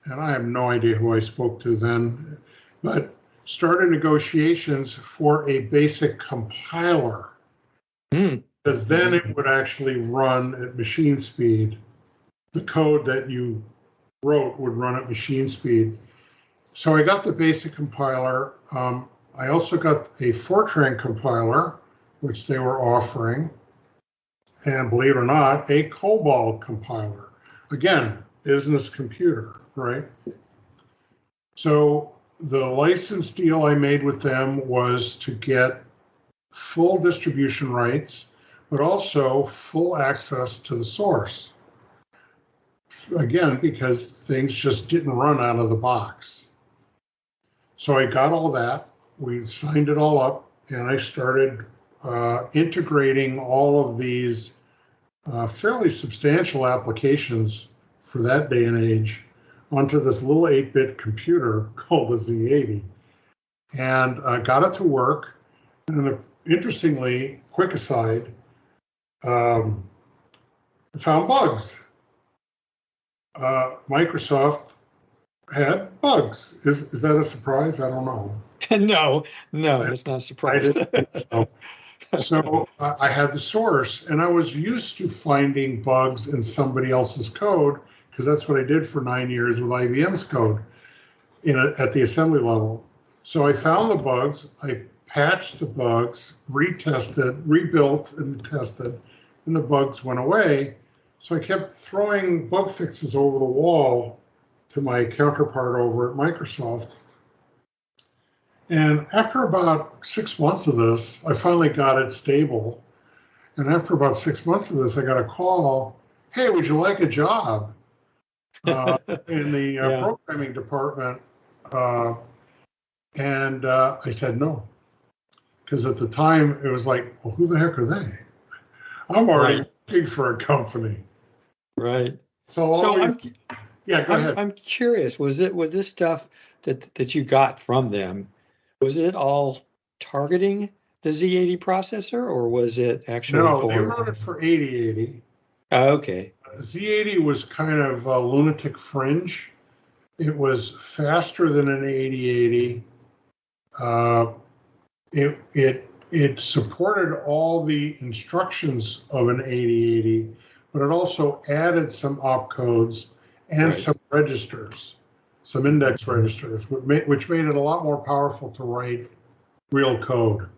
and I have no idea who I spoke to then, but started negotiations for a basic compiler. Because then it would actually run at machine speed. The code that you wrote would run at machine speed. So I got the basic compiler. I also got a Fortran compiler, which they were offering. And believe it or not, a COBOL compiler. Again, business computer, right? So the license deal I made with them was to get full distribution rights, but also full access to the source. Again, because things just didn't run out of the box. So I got all that, we signed it all up, and I started integrating all of these fairly substantial applications for that day and age onto this little 8-bit computer called the Z80. And got it to work. And interestingly, quick aside, I found bugs. Microsoft had bugs. Is that a surprise? I don't know. No, it's not a surprise. So I had the source, and I was used to finding bugs in somebody else's code, because that's what I did for 9 years with IBM's code at the assembly level. So I found the bugs, I patched the bugs, retested, rebuilt and tested, and the bugs went away. So I kept throwing bug fixes over the wall to my counterpart over at Microsoft. And after about 6 months of this, I finally got it stable. And after about 6 months of this, I got a call, hey, would you like a job in the programming department? And I said no. Because at the time, it was like, well, who the heck are they? I'm already working for a company. Right. So go ahead. I'm curious, was this stuff that you got from them, was it all targeting the Z80 processor, or was it actually they wrote it for 8080. Oh, okay. Z80 was kind of a lunatic fringe. It was faster than an 8080. It supported all the instructions of an 8080, but it also added some opcodes and some registers, some index registers, which made it a lot more powerful to write real code.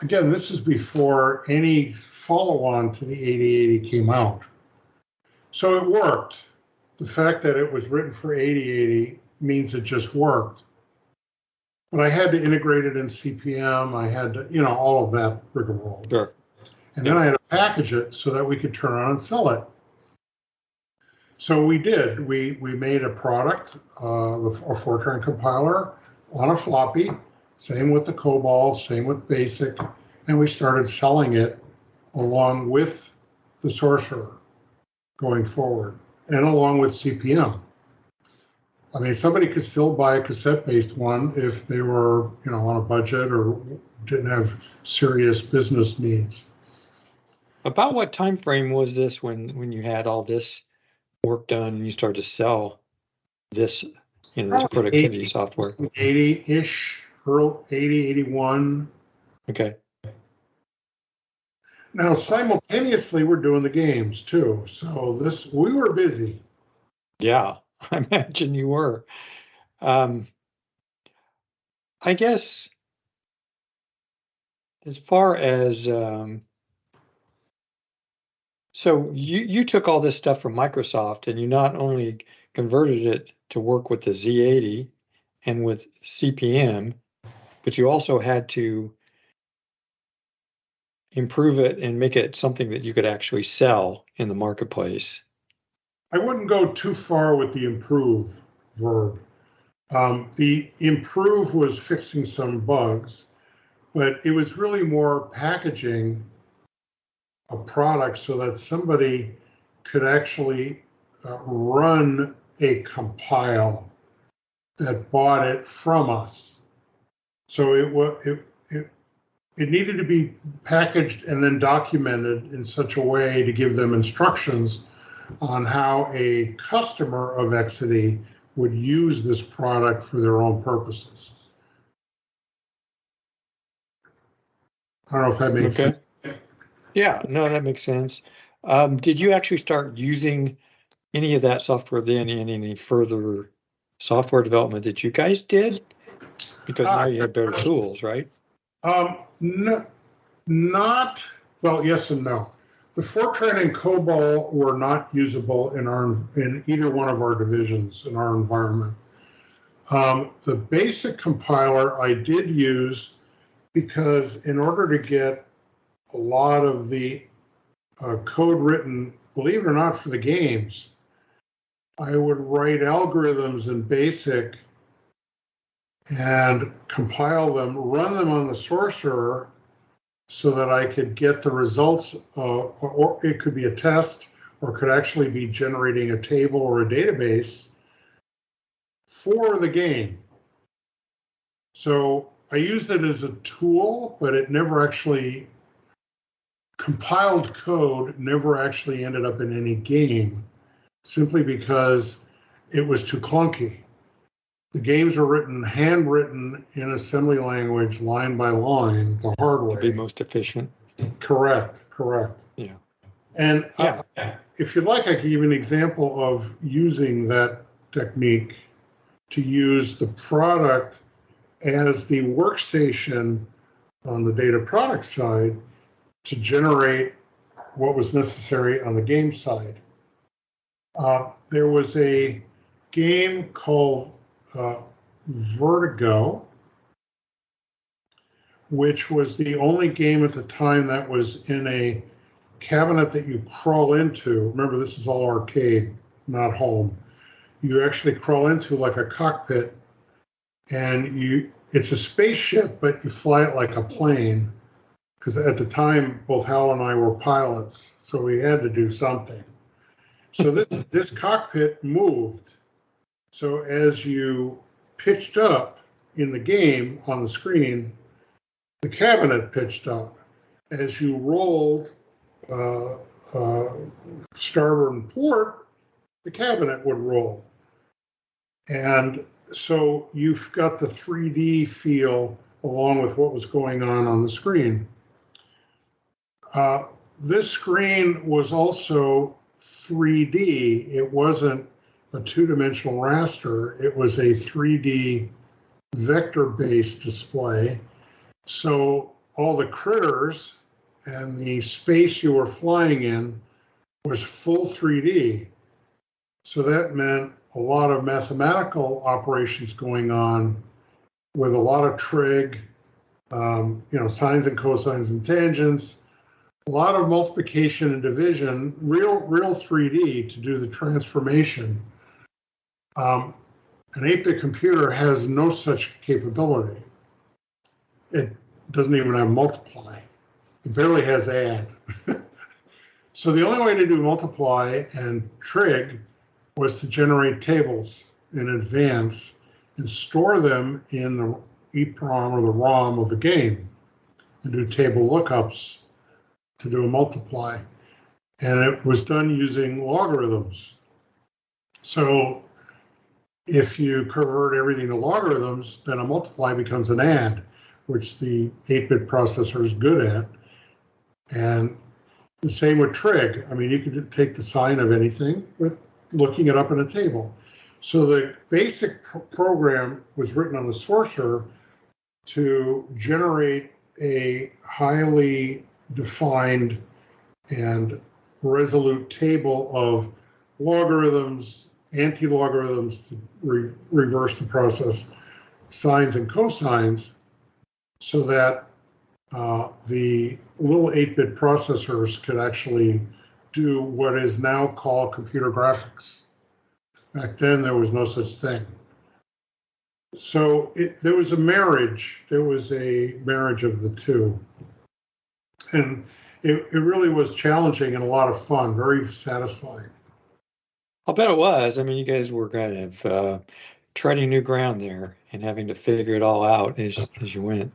Again, this is before any follow-on to the 8080 came out. So it worked. The fact that it was written for 8080 means it just worked. But I had to integrate it in CPM. I had to, all of that rigmarole. Sure. And then I had to package it so that we could turn around and sell it. So we did. We made a product, a Fortran compiler on a floppy, same with the COBOL, same with BASIC, and we started selling it along with the Sorcerer going forward, and along with CPM. I mean, somebody could still buy a cassette-based one if they were, on a budget or didn't have serious business needs. About what time frame was this when you had all this work done and you started to sell this in this productivity software? 80-ish, 80, 81. Okay. Now, simultaneously, we're doing the games too. So we were busy. Yeah, I imagine you were. I guess as far as so you took all this stuff from Microsoft and you not only converted it to work with the Z80 and with CPM, but you also had to improve it and make it something that you could actually sell in the marketplace. I wouldn't go too far with the improve verb. The improve was fixing some bugs, but it was really more packaging a product so that somebody could actually run a compile that bought it from us. So it needed to be packaged and then documented in such a way to give them instructions on how a customer of Exidy would use this product for their own purposes. I don't know if that makes sense. Yeah, no, that makes sense. Did you actually start using any of that software then in any further software development that you guys did? Because now you have better tools, right? No, not, well, yes and no. The Fortran and COBOL were not usable in either one of our divisions in our environment. The basic compiler I did use because in order to get a lot of the code written, believe it or not, for the games, I would write algorithms in BASIC and compile them, run them on the Sorcerer so that I could get the results, or it could be a test, or could actually be generating a table or a database for the game. So I used it as a tool, but it never actually, compiled code never actually ended up in any game, simply because it was too clunky. The games were handwritten in assembly language, line by line, the hard way. To be most efficient. Correct. Yeah. And if you'd like, I could give you an example of using that technique to use the product as the workstation on the data product side to generate what was necessary on the game side. There was a game called Vertigo, which was the only game at the time that was in a cabinet that you crawl into. Remember, this is all arcade, not home. You actually crawl into like a cockpit, and it's a spaceship, but you fly it like a plane. Because at the time, both Howell and I were pilots, so we had to do something. So this cockpit moved. So as you pitched up in the game on the screen, the cabinet pitched up. As you rolled starboard and port, the cabinet would roll. And so you've got the 3D feel along with what was going on the screen. This screen was also 3D. It wasn't a two-dimensional raster. It was a 3D vector-based display. So all the critters and the space you were flying in was full 3D. So that meant a lot of mathematical operations going on with a lot of trig, sines and cosines and tangents, a lot of multiplication and division, real 3D to do the transformation. An 8-bit computer has no such capability. It doesn't even have multiply. It barely has add. So the only way to do multiply and trig was to generate tables in advance and store them in the EEPROM or the ROM of the game and do table lookups to do a multiply. And it was done using logarithms. So If you convert everything to logarithms, then a multiply becomes an add, which the 8-bit processor is good at. And the same with trig. I mean, you could take the sign of anything with looking it up in a table. So the basic program was written on the Sorcerer to generate a highly defined and resolute table of logarithms, anti-logarithms to reverse the process, sines and cosines, so that the little 8-bit processors could actually do what is now called computer graphics. Back then, there was no such thing. So there was a marriage. There was a marriage of the two. And it really was challenging and a lot of fun, very satisfying. I'll bet it was. I mean, you guys were kind of treading new ground there and having to figure it all out as you went.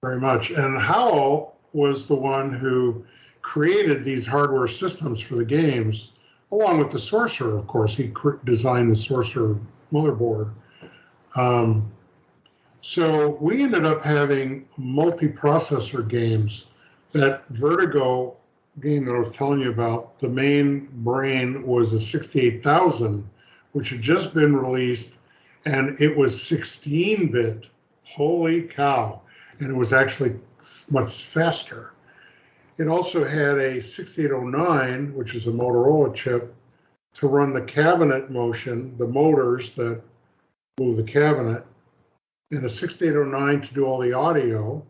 Very much. And Howell was the one who created these hardware systems for the games, along with the Sorcerer, of course. He designed the Sorcerer motherboard. So we ended up having multi-processor games. That Vertigo game that I was telling you about, the main brain was a 68,000, which had just been released, and it was 16-bit. Holy cow. And it was actually much faster. It also had a 6809, which is a Motorola chip, to run the cabinet motion, the motors that move the cabinet, and a 6809 to do all the audio,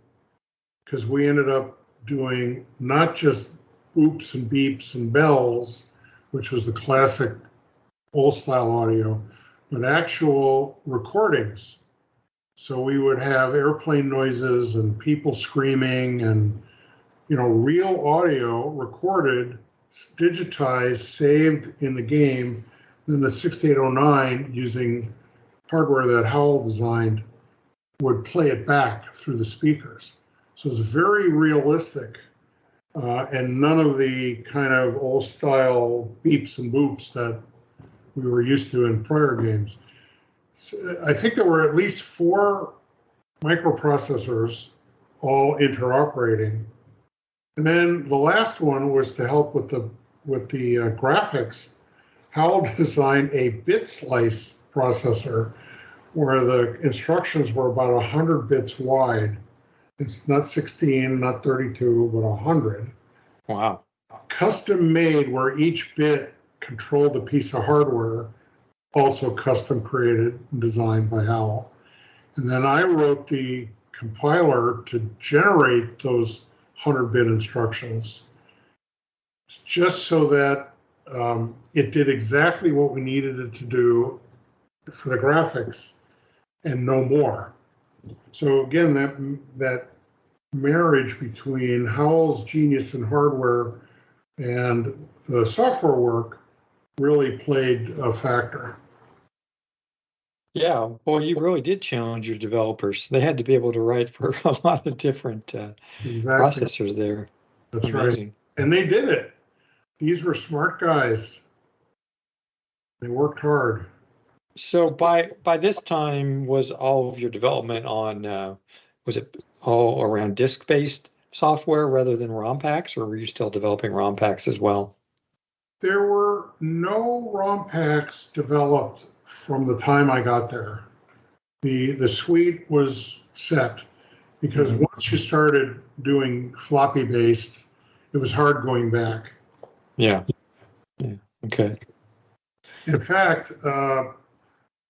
because we ended up doing not just boops and beeps and bells, which was the classic old style audio, but actual recordings. So we would have airplane noises and people screaming and, real audio recorded, digitized, saved in the game. Then the 6809, using hardware that Howell designed, would play it back through the speakers. So it's very realistic, and none of the kind of old style beeps and boops that we were used to in prior games. So I think there were at least 4 microprocessors all interoperating. And then the last one was to help with the graphics. Howell designed a bit slice processor where the instructions were about 100 bits wide. It's not 16, not 32, but 100. Wow. Custom made, where each bit controlled a piece of hardware, also custom created and designed by Howell. And then I wrote the compiler to generate those 100-bit instructions, just so that it did exactly what we needed it to do for the graphics and no more. So again, that marriage between Howell's genius in hardware and the software work really played a factor. Yeah, well, you really did challenge your developers. They had to be able to write for a lot of different processors there. That's amazing. Right. And they did it. These were smart guys. They worked hard. So by this time, was all of your development on, was it all around disk-based software rather than ROM packs, or were you still developing ROM packs as well? There were no ROM packs developed from the time I got there. The suite was set, because once you started doing floppy based, it was hard going back. Yeah. Okay. In fact,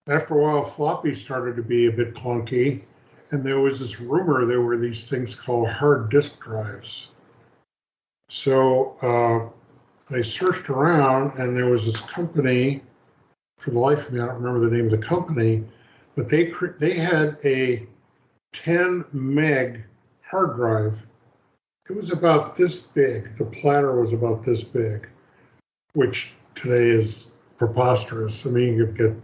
after a while, floppy started to be a bit clunky, and there was this rumor there were these things called hard disk drives. So I searched around, and there was this company. For the life of me, I don't remember the name of the company, but they had a 10 meg hard drive. It was about this big. The platter was about this big, which today is preposterous. I mean, you could get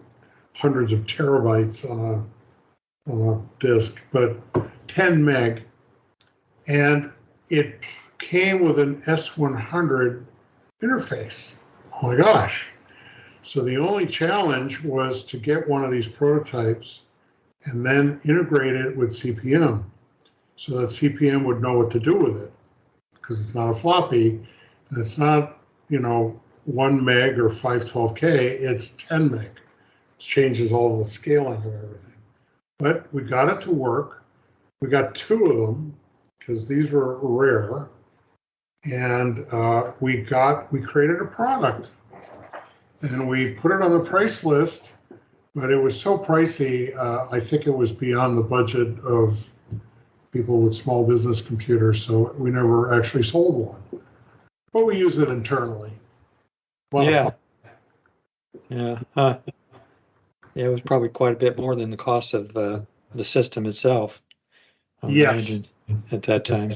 hundreds of terabytes on a disk, but 10 meg. And it came with an S100 interface. Oh my gosh. So the only challenge was to get one of these prototypes and then integrate it with CPM so that CPM would know what to do with it, because it's not a floppy and it's not, 1 meg or 512K, it's 10 meg. It changes all the scaling of everything. But we got it to work. We got 2 of them because these were rare. And we created a product and we put it on the price list, but it was so pricey, I think it was beyond the budget of people with small business computers, so we never actually sold one. But we use it internally. Yeah. Yeah, it was probably quite a bit more than the cost of the system itself. I would imagine at that time.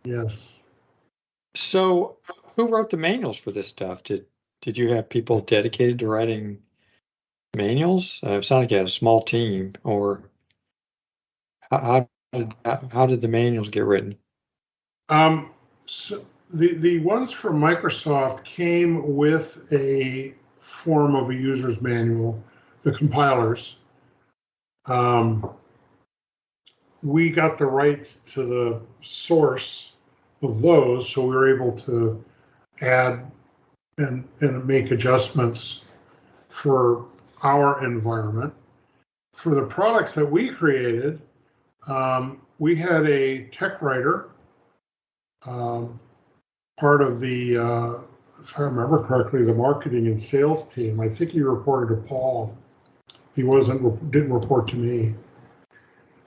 Yes. So, who wrote the manuals for this stuff? Did you have people dedicated to writing manuals? It sounded like you had a small team, or how did the manuals get written? So the ones from Microsoft came with a form of a user's manual, the compilers. We got the rights to the source of those, so we were able to add and make adjustments for our environment. For the products that we created, we had a tech writer, part of the, if I remember correctly, the marketing and sales team. I think he reported to Paul. He didn't report to me.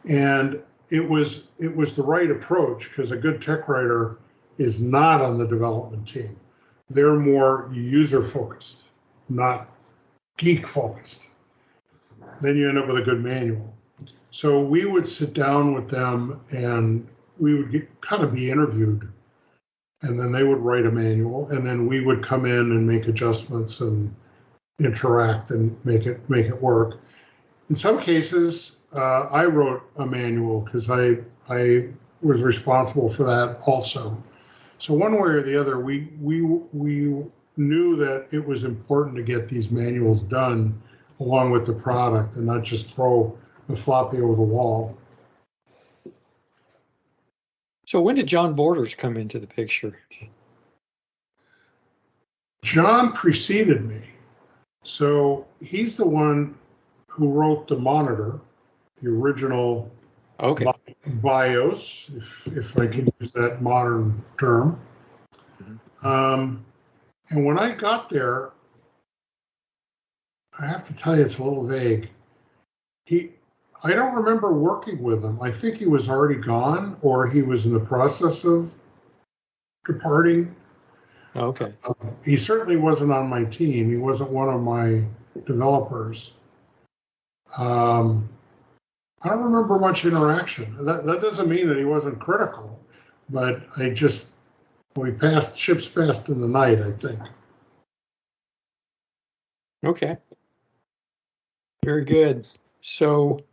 And it was the right approach, because a good tech writer is not on the development team. They're more user focused, not geek focused. Then you end up with a good manual. So we would sit down with them and we would kind of be interviewed, and then they would write a manual, and then we would come in and make adjustments and interact and make it work. In some cases, I wrote a manual because I was responsible for that also. So one way or the other, we knew that it was important to get these manuals done along with the product and not just throw the floppy over the wall. So when did John Borders come into the picture? John preceded me. So he's the one who wrote the monitor, the original BIOS, if I can use that modern term. And when I got there, I have to tell you, it's a little vague. I don't remember working with him. I think he was already gone, or he was in the process of departing. Okay. He certainly wasn't on my team. He wasn't one of my developers. I don't remember much interaction. That doesn't mean that he wasn't critical, but ships passed in the night, I think. Okay. Very good. So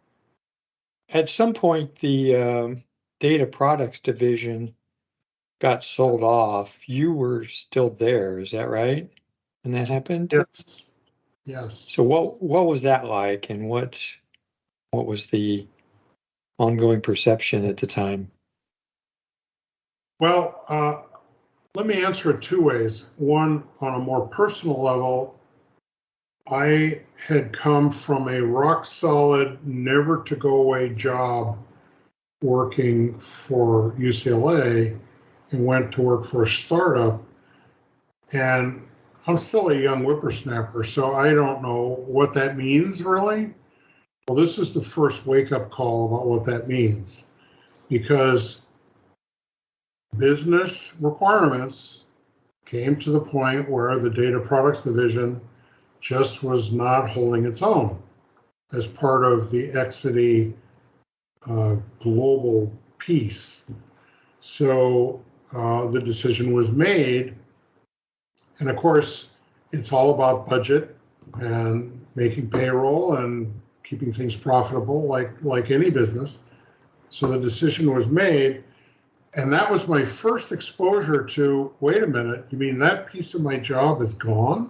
at some point, the data products division got sold off. You were still there, is that right? And that happened? Yes. So what was that like, and what was the ongoing perception at the time? Well, let me answer it 2 ways. One, on a more personal level, I had come from a rock solid, never to go away job working for UCLA and went to work for a startup. And I'm still a young whippersnapper, so I don't know what that means really. Well, this is the first wake-up call about what that means, because business requirements came to the point where the data products division just was not holding its own as part of the Exidy global piece. So the decision was made. And of course, it's all about budget and making payroll and keeping things profitable like any business. So the decision was made. And that was my first exposure to, wait a minute, you mean that piece of my job is gone?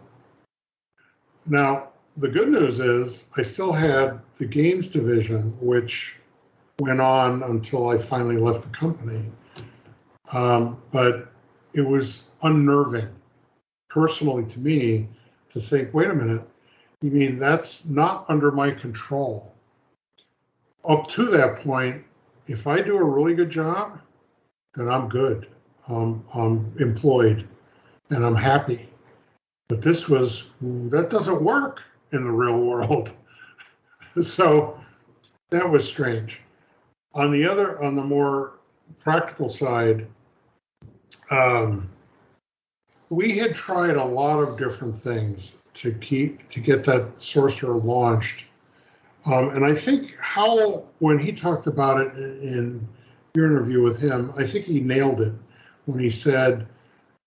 Now, the good news is I still had the games division, which went on until I finally left the company. But it was unnerving, personally to me, to think, wait a minute, you mean that's not under my control? Up to that point, if I do a really good job, then I'm good. I'm employed and I'm happy. But that doesn't work in the real world. So that was strange. On the more practical side, we had tried a lot of different things to get that Sorcerer launched. And I think Howell, when he talked about it in your interview with him, I think he nailed it when he said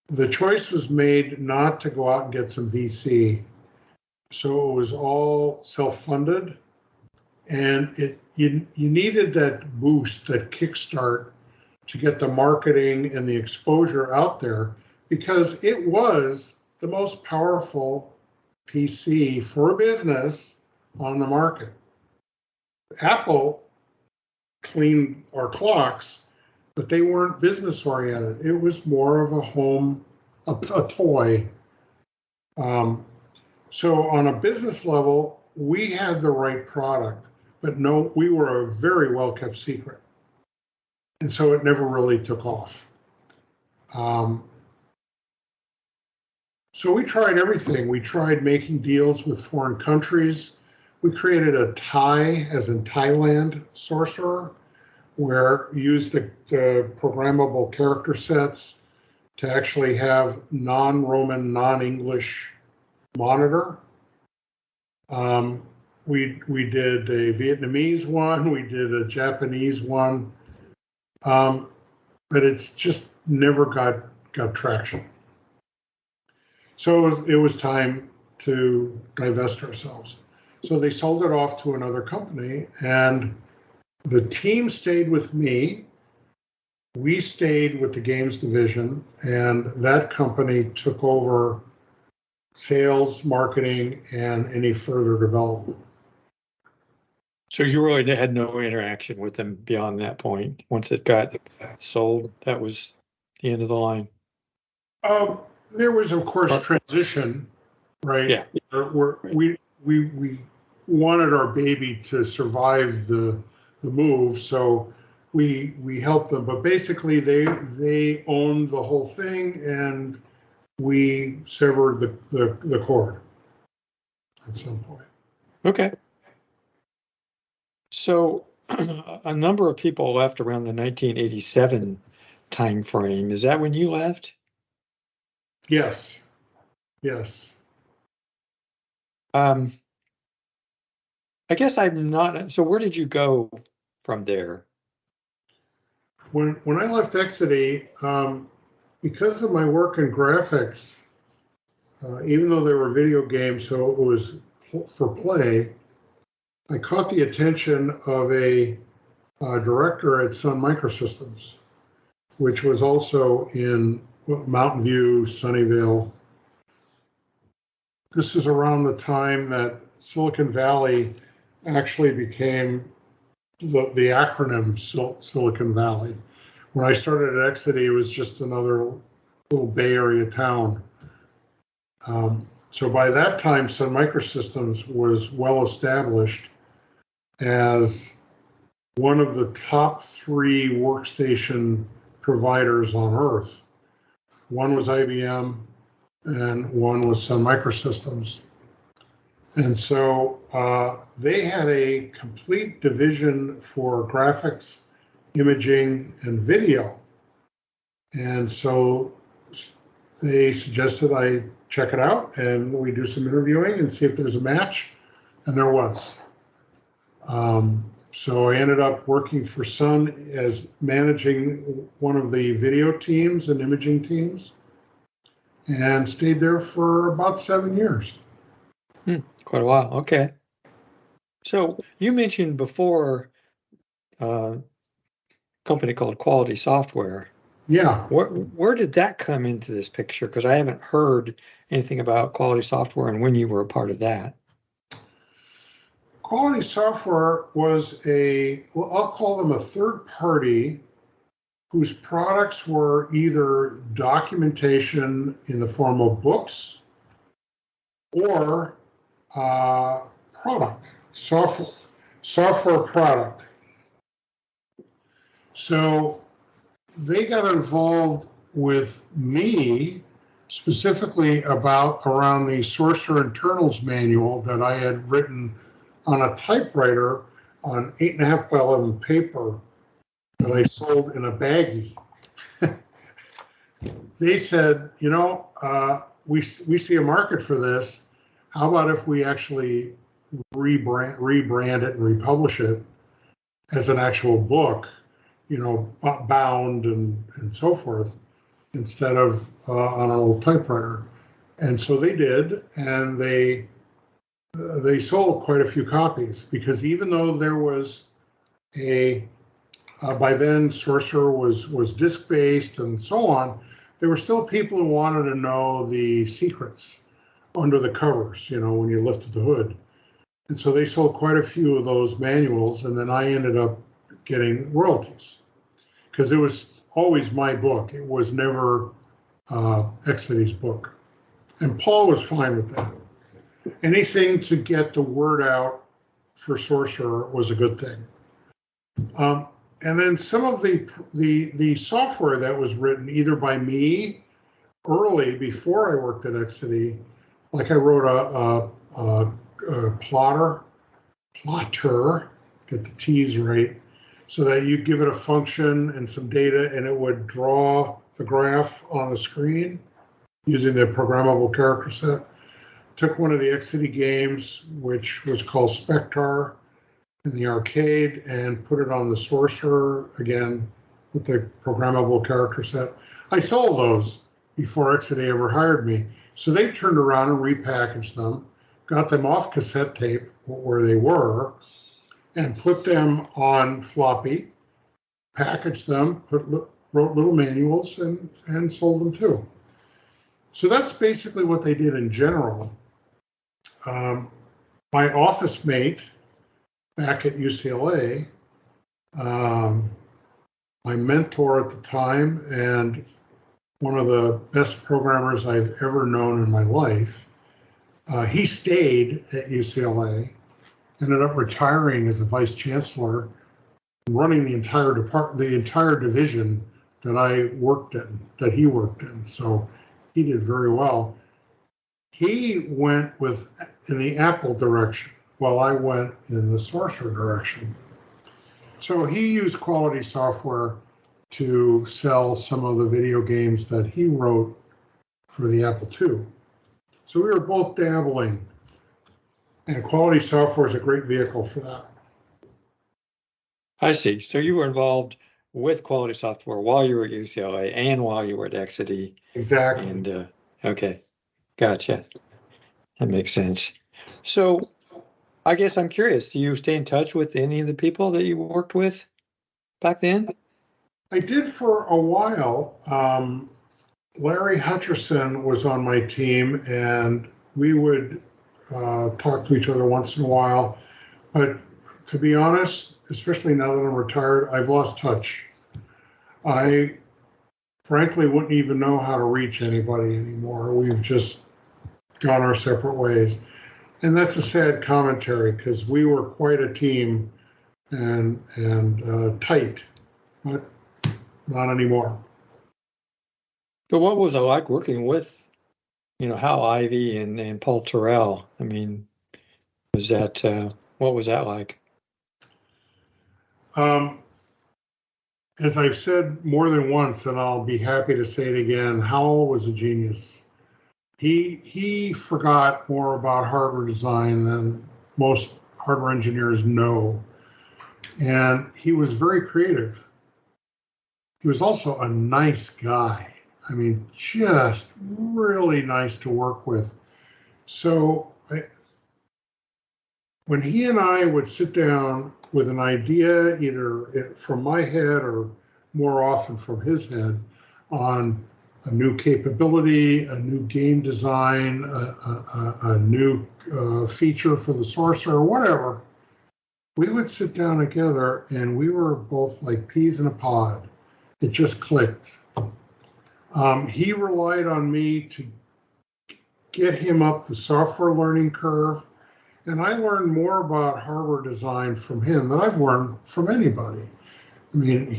the choice was made not to go out and get some VC. So it was all self-funded, and you needed that boost, that kickstart to get the marketing and the exposure out there, because it was the most powerful PC for a business on the market. Apple cleaned our clocks, but they weren't business oriented. It was more of a toy. So on a business level, we had the right product, but no, we were a very well kept secret. And so it never really took off. So we tried everything. We tried making deals with foreign countries. We created a Thai, as in Thailand, Sorcerer, where you used the programmable character sets to actually have non-Roman, non-English monitor. We did a Vietnamese one, we did a Japanese one, but it's just never got traction. So it was time to divest ourselves. So they sold it off to another company, and the team stayed with me. We stayed with the games division, and that company took over sales, marketing, and any further development. So you really had no interaction with them beyond that point. Once it got sold, that was the end of the line. There was, of course, transition, right? Yeah. We wanted our baby to survive the move, so we helped them. But basically, they owned the whole thing, and we severed the cord at some point. Okay. So a number of people left around the 1987 time frame. Is that when you left? Yes. I guess I'm not. So where did you go from there? When I left Exidy, because of my work in graphics, even though they were video games, so it was for play, I caught the attention of a director at Sun Microsystems, which was also in Mountain View, Sunnyvale. This is around the time that Silicon Valley actually became the acronym Silicon Valley. When I started at Exidy, it was just another little Bay Area town. So by that time, Sun Microsystems was well established as one of the top 3 workstation providers on Earth. One was IBM, and one was Sun Microsystems. And so they had a complete division for graphics, imaging, and video. And so they suggested I check it out, and we do some interviewing and see if there's a match, and there was. So I ended up working for Sun as managing one of the video teams and imaging teams, and stayed there for about 7 years. Quite a while. Okay. So you mentioned before a company called Quality Software. Yeah. Where did that come into this picture? Because I haven't heard anything about Quality Software and when you were a part of that. Quality Software was I'll call them a third party whose products were either documentation in the form of books or product, software product. So they got involved with me specifically around the Sorcerer internals manual that I had written on a typewriter on 8.5 by 11 paper that I sold in a baggie. They said, we see a market for this. How about if we actually rebrand it and republish it as an actual book, bound and so forth, instead of on an old typewriter. And so they did, and they sold quite a few copies, because even though there was by then Sorcerer was disc-based and so on, there were still people who wanted to know the secrets under the covers, when you lifted the hood. And so they sold quite a few of those manuals, and then I ended up getting royalties, because it was always my book. It was never Exidy's book. And Paul was fine with that. Anything to get the word out for Sorcerer was a good thing. And then some of the software that was written either by me early before I worked at Exidy, like I wrote a plotter, get the T's right, so that you give it a function and some data and it would draw the graph on the screen using the programmable character set. Took one of the Exidy games, which was called Spectar, in the arcade, and put it on the Sorcerer again with the programmable character set. I sold those before Exidy ever hired me. So they turned around and repackaged them, got them off cassette tape where they were, and put them on floppy, packaged them, wrote little manuals, and sold them too. So that's basically what they did in general. My office mate back at UCLA, my mentor at the time and one of the best programmers I've ever known in my life, he stayed at UCLA, ended up retiring as a vice chancellor, running the entire division that he worked in. So he did very well. He went in the Apple direction, while I went in the Sorcerer direction. So he used Quality Software to sell some of the video games that he wrote for the Apple II. So we were both dabbling, and Quality Software is a great vehicle for that. I see. So you were involved with Quality Software while you were at UCLA and while you were at Exidy. Exactly. And okay, gotcha. That makes sense. So I guess I'm curious, do you stay in touch with any of the people that you worked with back then? I did for a while. Larry Hutcherson was on my team, and we would talk to each other once in a while. But to be honest, especially now that I'm retired, I've lost touch. I frankly wouldn't even know how to reach anybody anymore. We've just gone our separate ways. And that's a sad commentary, because we were quite a team and tight, but not anymore. But what was it like working with, Hal Ivey and Paul Terrell? I mean, what was that like? As I've said more than once, and I'll be happy to say it again, Howell was a genius. He forgot more about hardware design than most hardware engineers know. And he was very creative. He was also a nice guy. I mean, just really nice to work with. So when he and I would sit down with an idea, either from my head or more often from his head, on a new capability, a new game design, a new feature for the Sorcerer, whatever, we would sit down together and we were both like peas in a pod. It just clicked. He relied on me to get him up the software learning curve, and I learned more about hardware design from him than I've learned from anybody. I mean,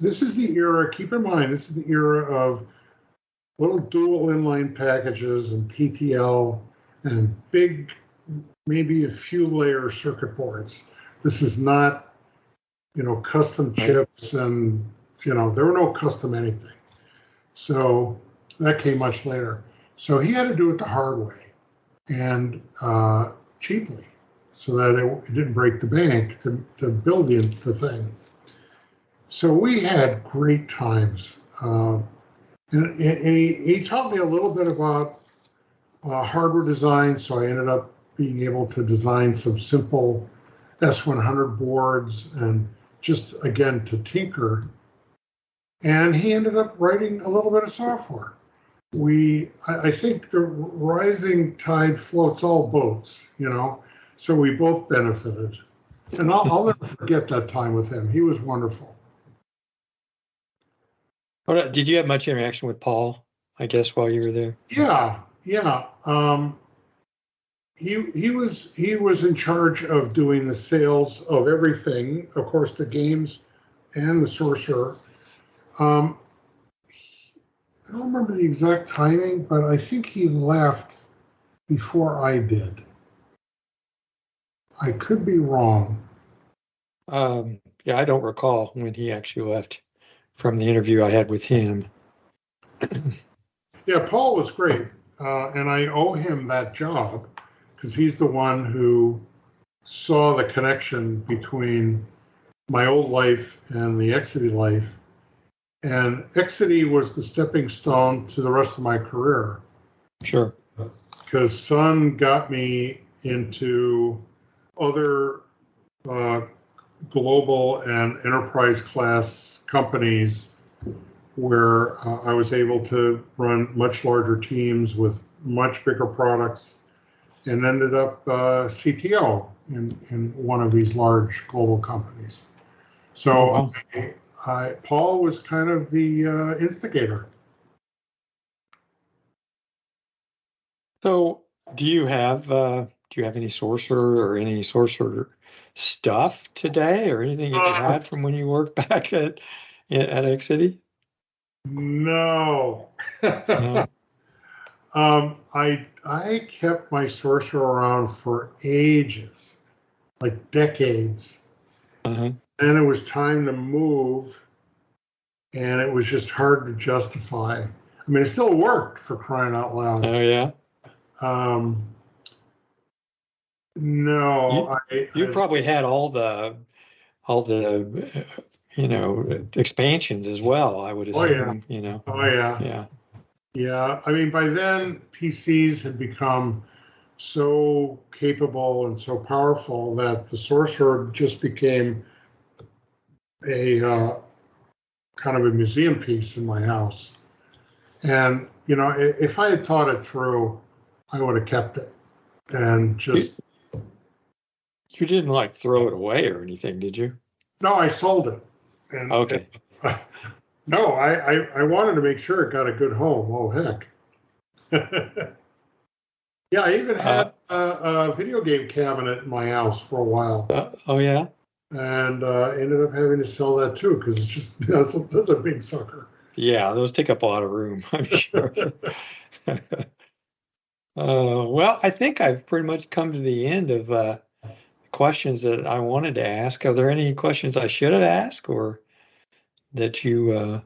this is the era, keep in mind, this is the era of little dual inline packages and TTL and big, maybe a few layer circuit boards. This is not, custom chips and, there were no custom anything. So that came much later. So he had to do it the hard way and cheaply so that it didn't break the bank to build the thing. So we had great times. And he taught me a little bit about hardware design, so I ended up being able to design some simple S100 boards and just, again, to tinker. And he ended up writing a little bit of software. I think the rising tide floats all boats, so we both benefited. And I'll never forget that time with him. He was wonderful. Did you have much interaction with Paul, I guess, while you were there? Yeah. He was in charge of doing the sales of everything, of course, the games and the Sorcerer. I don't remember the exact timing, but I think he left before I did. I could be wrong. Yeah, I don't recall when he actually left from the interview I had with him. Yeah, Paul was great. And I owe him that job because he's the one who saw the connection between my old life and the Exidy life. And Exidy was the stepping stone to the rest of my career. Sure. Because Sun got me into other global and enterprise class companies where I was able to run much larger teams with much bigger products and ended up CTO in one of these large global companies. So Paul was kind of the instigator. So do you have any Sorcerer or any Sorcerer stuff today or anything that you had from when you worked back at Exidy? No. No. I kept my Sorcerer around for ages, like decades. Uh-huh. And it was time to move, and it was just hard to justify. I mean, it still worked, for crying out loud. Oh yeah. No, you probably had all the expansions as well, I would assume. Oh yeah. Yeah. I mean, by then PCs had become so capable and so powerful that the Sorcerer just became a kind of a museum piece in my house. And if I had thought it through, I would have kept it and just. You didn't throw it away or anything, did you? No, I sold it. And okay. No, I wanted to make sure it got a good home. Oh, heck. Yeah, I even had a video game cabinet in my house for a while. Oh, yeah? And ended up having to sell that, too, because it's just that's a big sucker. Yeah, those take up a lot of room, I'm sure. Well, I think I've pretty much come to the end of questions that I wanted to ask. Are there any questions I should have asked or that you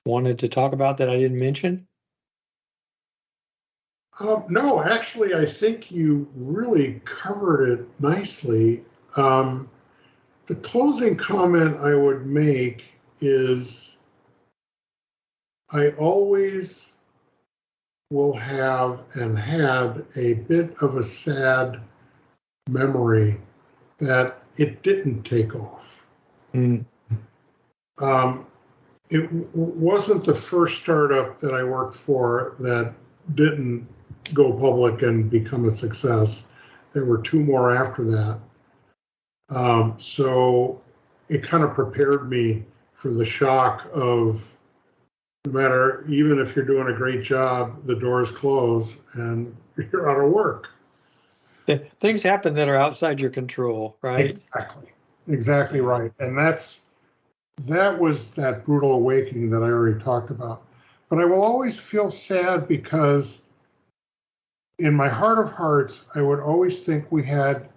wanted to talk about that I didn't mention? No, actually, I think you really covered it nicely. The closing comment I would make is I always will have and had a bit of a sad memory that it didn't take off. it wasn't the first startup that I worked for that didn't go public and become a success. There were 2 more after that. So it kind of prepared me for the shock of, no matter, even if you're doing a great job, the doors close and you're out of work. Things happen that are outside your control, right? Exactly right. And that was that brutal awakening that I already talked about. But I will always feel sad because in my heart of hearts, I would always think we had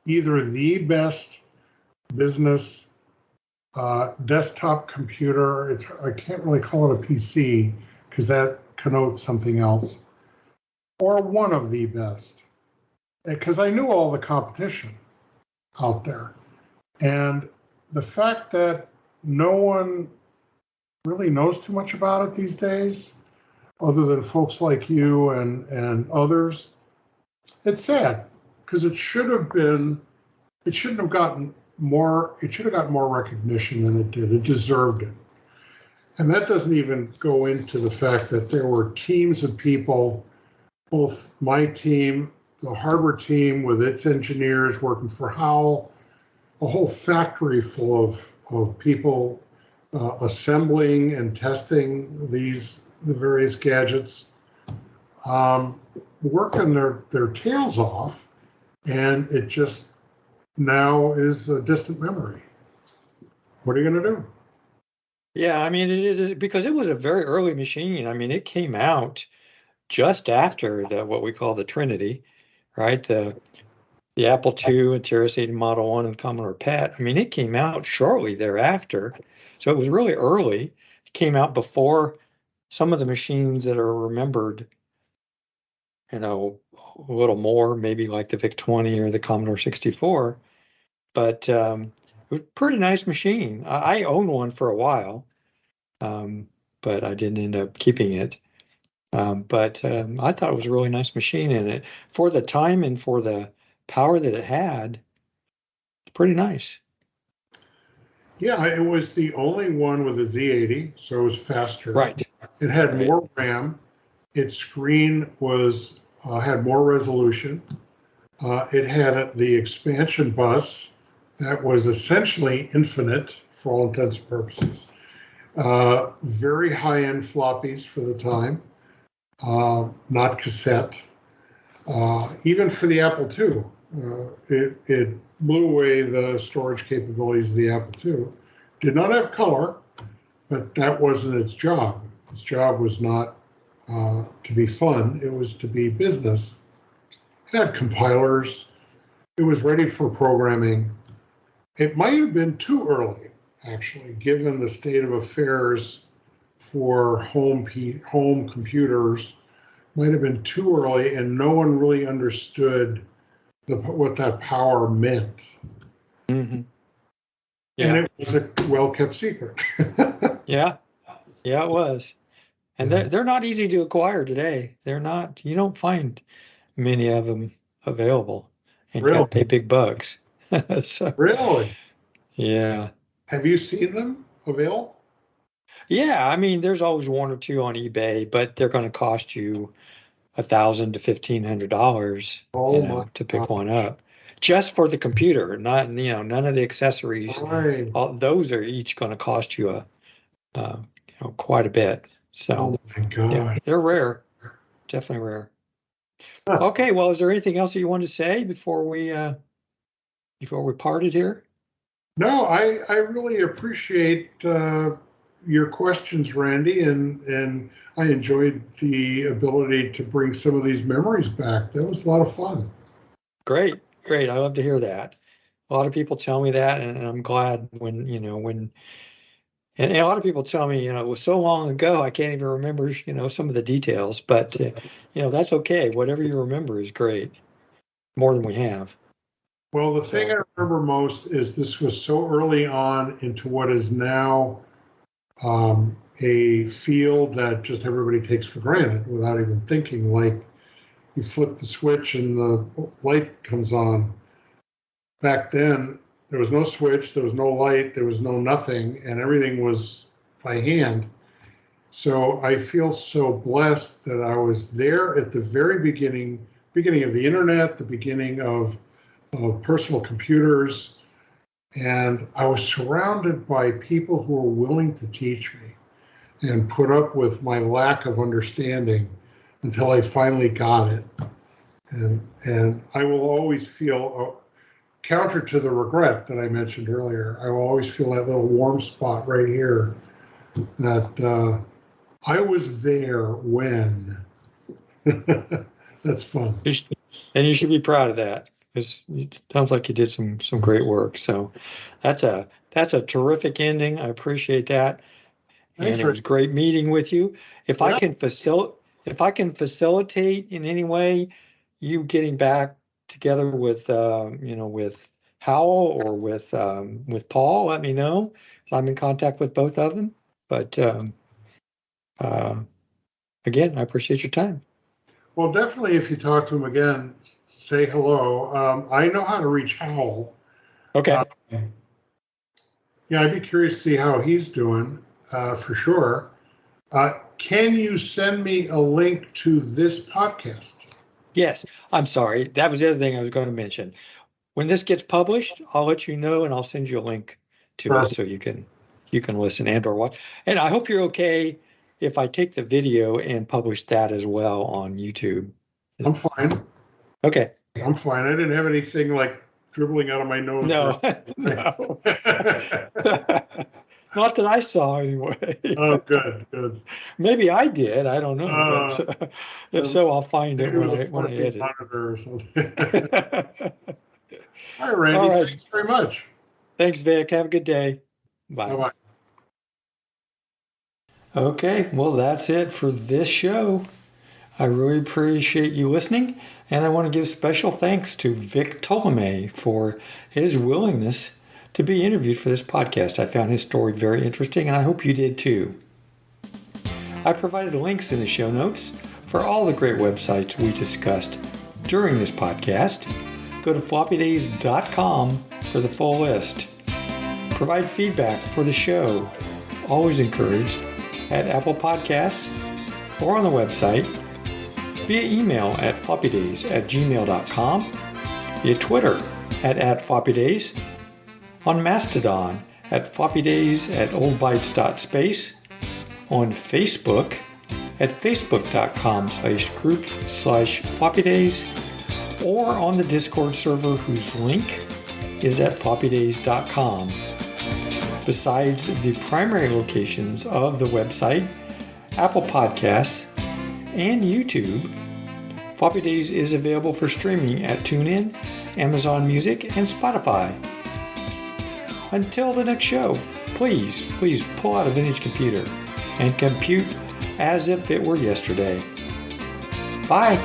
either the best business desktop computer. I can't really call it a PC because that connotes something else, or one of the best, because I knew all the competition out there. And the fact that no one really knows too much about it these days, other than folks like you and others, it's sad, because it shouldn't have gotten more recognition than it did. It deserved it. And that doesn't even go into the fact that there were teams of people, both my team, the hardware team with its engineers working for Howell, a whole factory full of people assembling and testing the various gadgets, working their tails off, and it just now is a distant memory. What are you going to do? Yeah, I mean, it is, because it was a very early machine. I mean, it came out just after what we call the Trinity, right? The Apple II and Terrell Model 1 and the Commodore PET. I mean, it came out shortly thereafter. So it was really early. It came out before some of the machines that are remembered, a little more, maybe like the VIC 20 or the Commodore 64. But it was a pretty nice machine. I owned one for a while, but I didn't end up keeping it. But I thought it was a really nice machine, and it, for the time and for the power that it had, it's pretty nice. Yeah, it was the only one with a Z80, so it was faster. Right. It had more RAM. Its screen had more resolution. It had the expansion bus that was essentially infinite for all intents and purposes. Very high-end floppies for the time, not cassette. Even for the Apple II, it blew away the storage capabilities of the Apple II. Did not have color, but that wasn't its job. Its job was not to be fun. It was to be business. It had compilers. It was ready for programming. It might have been too early, actually, given the state of affairs for home computers. Might have been too early, and no one really understood what that power meant. Mm-hmm. Yeah. And it was a well-kept secret. Yeah, it was. And they're not easy to acquire today. They're not. You don't find many of them available, and you got to pay big bucks. So, really? Yeah. Have you seen them available? Yeah, I mean, there's always one or two on eBay, but they're going to cost you $1,000 to $1,500, to pick one up, just for the computer. Not, none of the accessories. Right. All those are each going to cost you quite a bit. So, oh my God, yeah, they're rare, definitely rare. Okay, well, is there anything else that you want to say before we parted here? No, I really appreciate your questions, Randy, and I enjoyed the ability to bring some of these memories back. That was a lot of fun. Great. I love to hear that. A lot of people tell me that, and I'm glad when and a lot of people tell me, it was so long ago, I can't even remember, some of the details, but, that's okay. Whatever you remember is great. More than we have. Well, the thing I remember most is this was so early on into what is now a field that just everybody takes for granted without even thinking. Like, you flip the switch and the light comes on. Back then, there was no switch, there was no light, there was no nothing, and everything was by hand. So I feel so blessed that I was there at the very beginning of the internet, the beginning of personal computers, and I was surrounded by people who were willing to teach me and put up with my lack of understanding until I finally got it. And I will always feel, counter to the regret that I mentioned earlier, I will always feel that little warm spot right here that I was there when. That's fun. And you should be proud of that, because it sounds like you did some great work. So that's a terrific ending. I appreciate that. And it was great meeting with you. If I can facilitate in any way you getting back together with with Howell or with Paul, let me know. I'm in contact with both of them. But again, I appreciate your time. Well, definitely if you talk to him again, say hello. I know how to reach Howell. Okay. Yeah, I'd be curious to see how he's doing, for sure. Can you send me a link to this podcast? Yes. I'm sorry. That was the other thing I was going to mention. When this gets published, I'll let you know, and I'll send you a link to it so you can listen and or watch. And I hope you're okay if I take the video and publish that as well on YouTube. I'm fine. Okay. I'm fine. I didn't have anything like dribbling out of my nose. No. No. Not that I saw anyway. Oh, good. Maybe I did. I don't know. But, if so, I'll find it when I edit. Or something. All right, Randy. All right. Thanks very much. Thanks, Vic. Have a good day. Bye. Bye-bye. Okay, well, that's it for this show. I really appreciate you listening, and I want to give special thanks to Vic Tolomei for his willingness to be interviewed for this podcast. I found his story very interesting, and I hope you did too. I provided links in the show notes for all the great websites we discussed during this podcast. Go to floppydays.com for the full list. Provide feedback for the show, always encouraged, at Apple Podcasts or on the website, via email at floppydays@gmail.com, via Twitter at floppydays, on Mastodon at floppydays@oldbytes.space, on Facebook at facebook.com/groups/floppydays, or on the Discord server whose link is at floppydays.com. Besides the primary locations of the website, Apple Podcasts, and YouTube, Floppy Days is available for streaming at TuneIn, Amazon Music, and Spotify. Until the next show, please pull out a vintage computer and compute as if it were yesterday. Bye.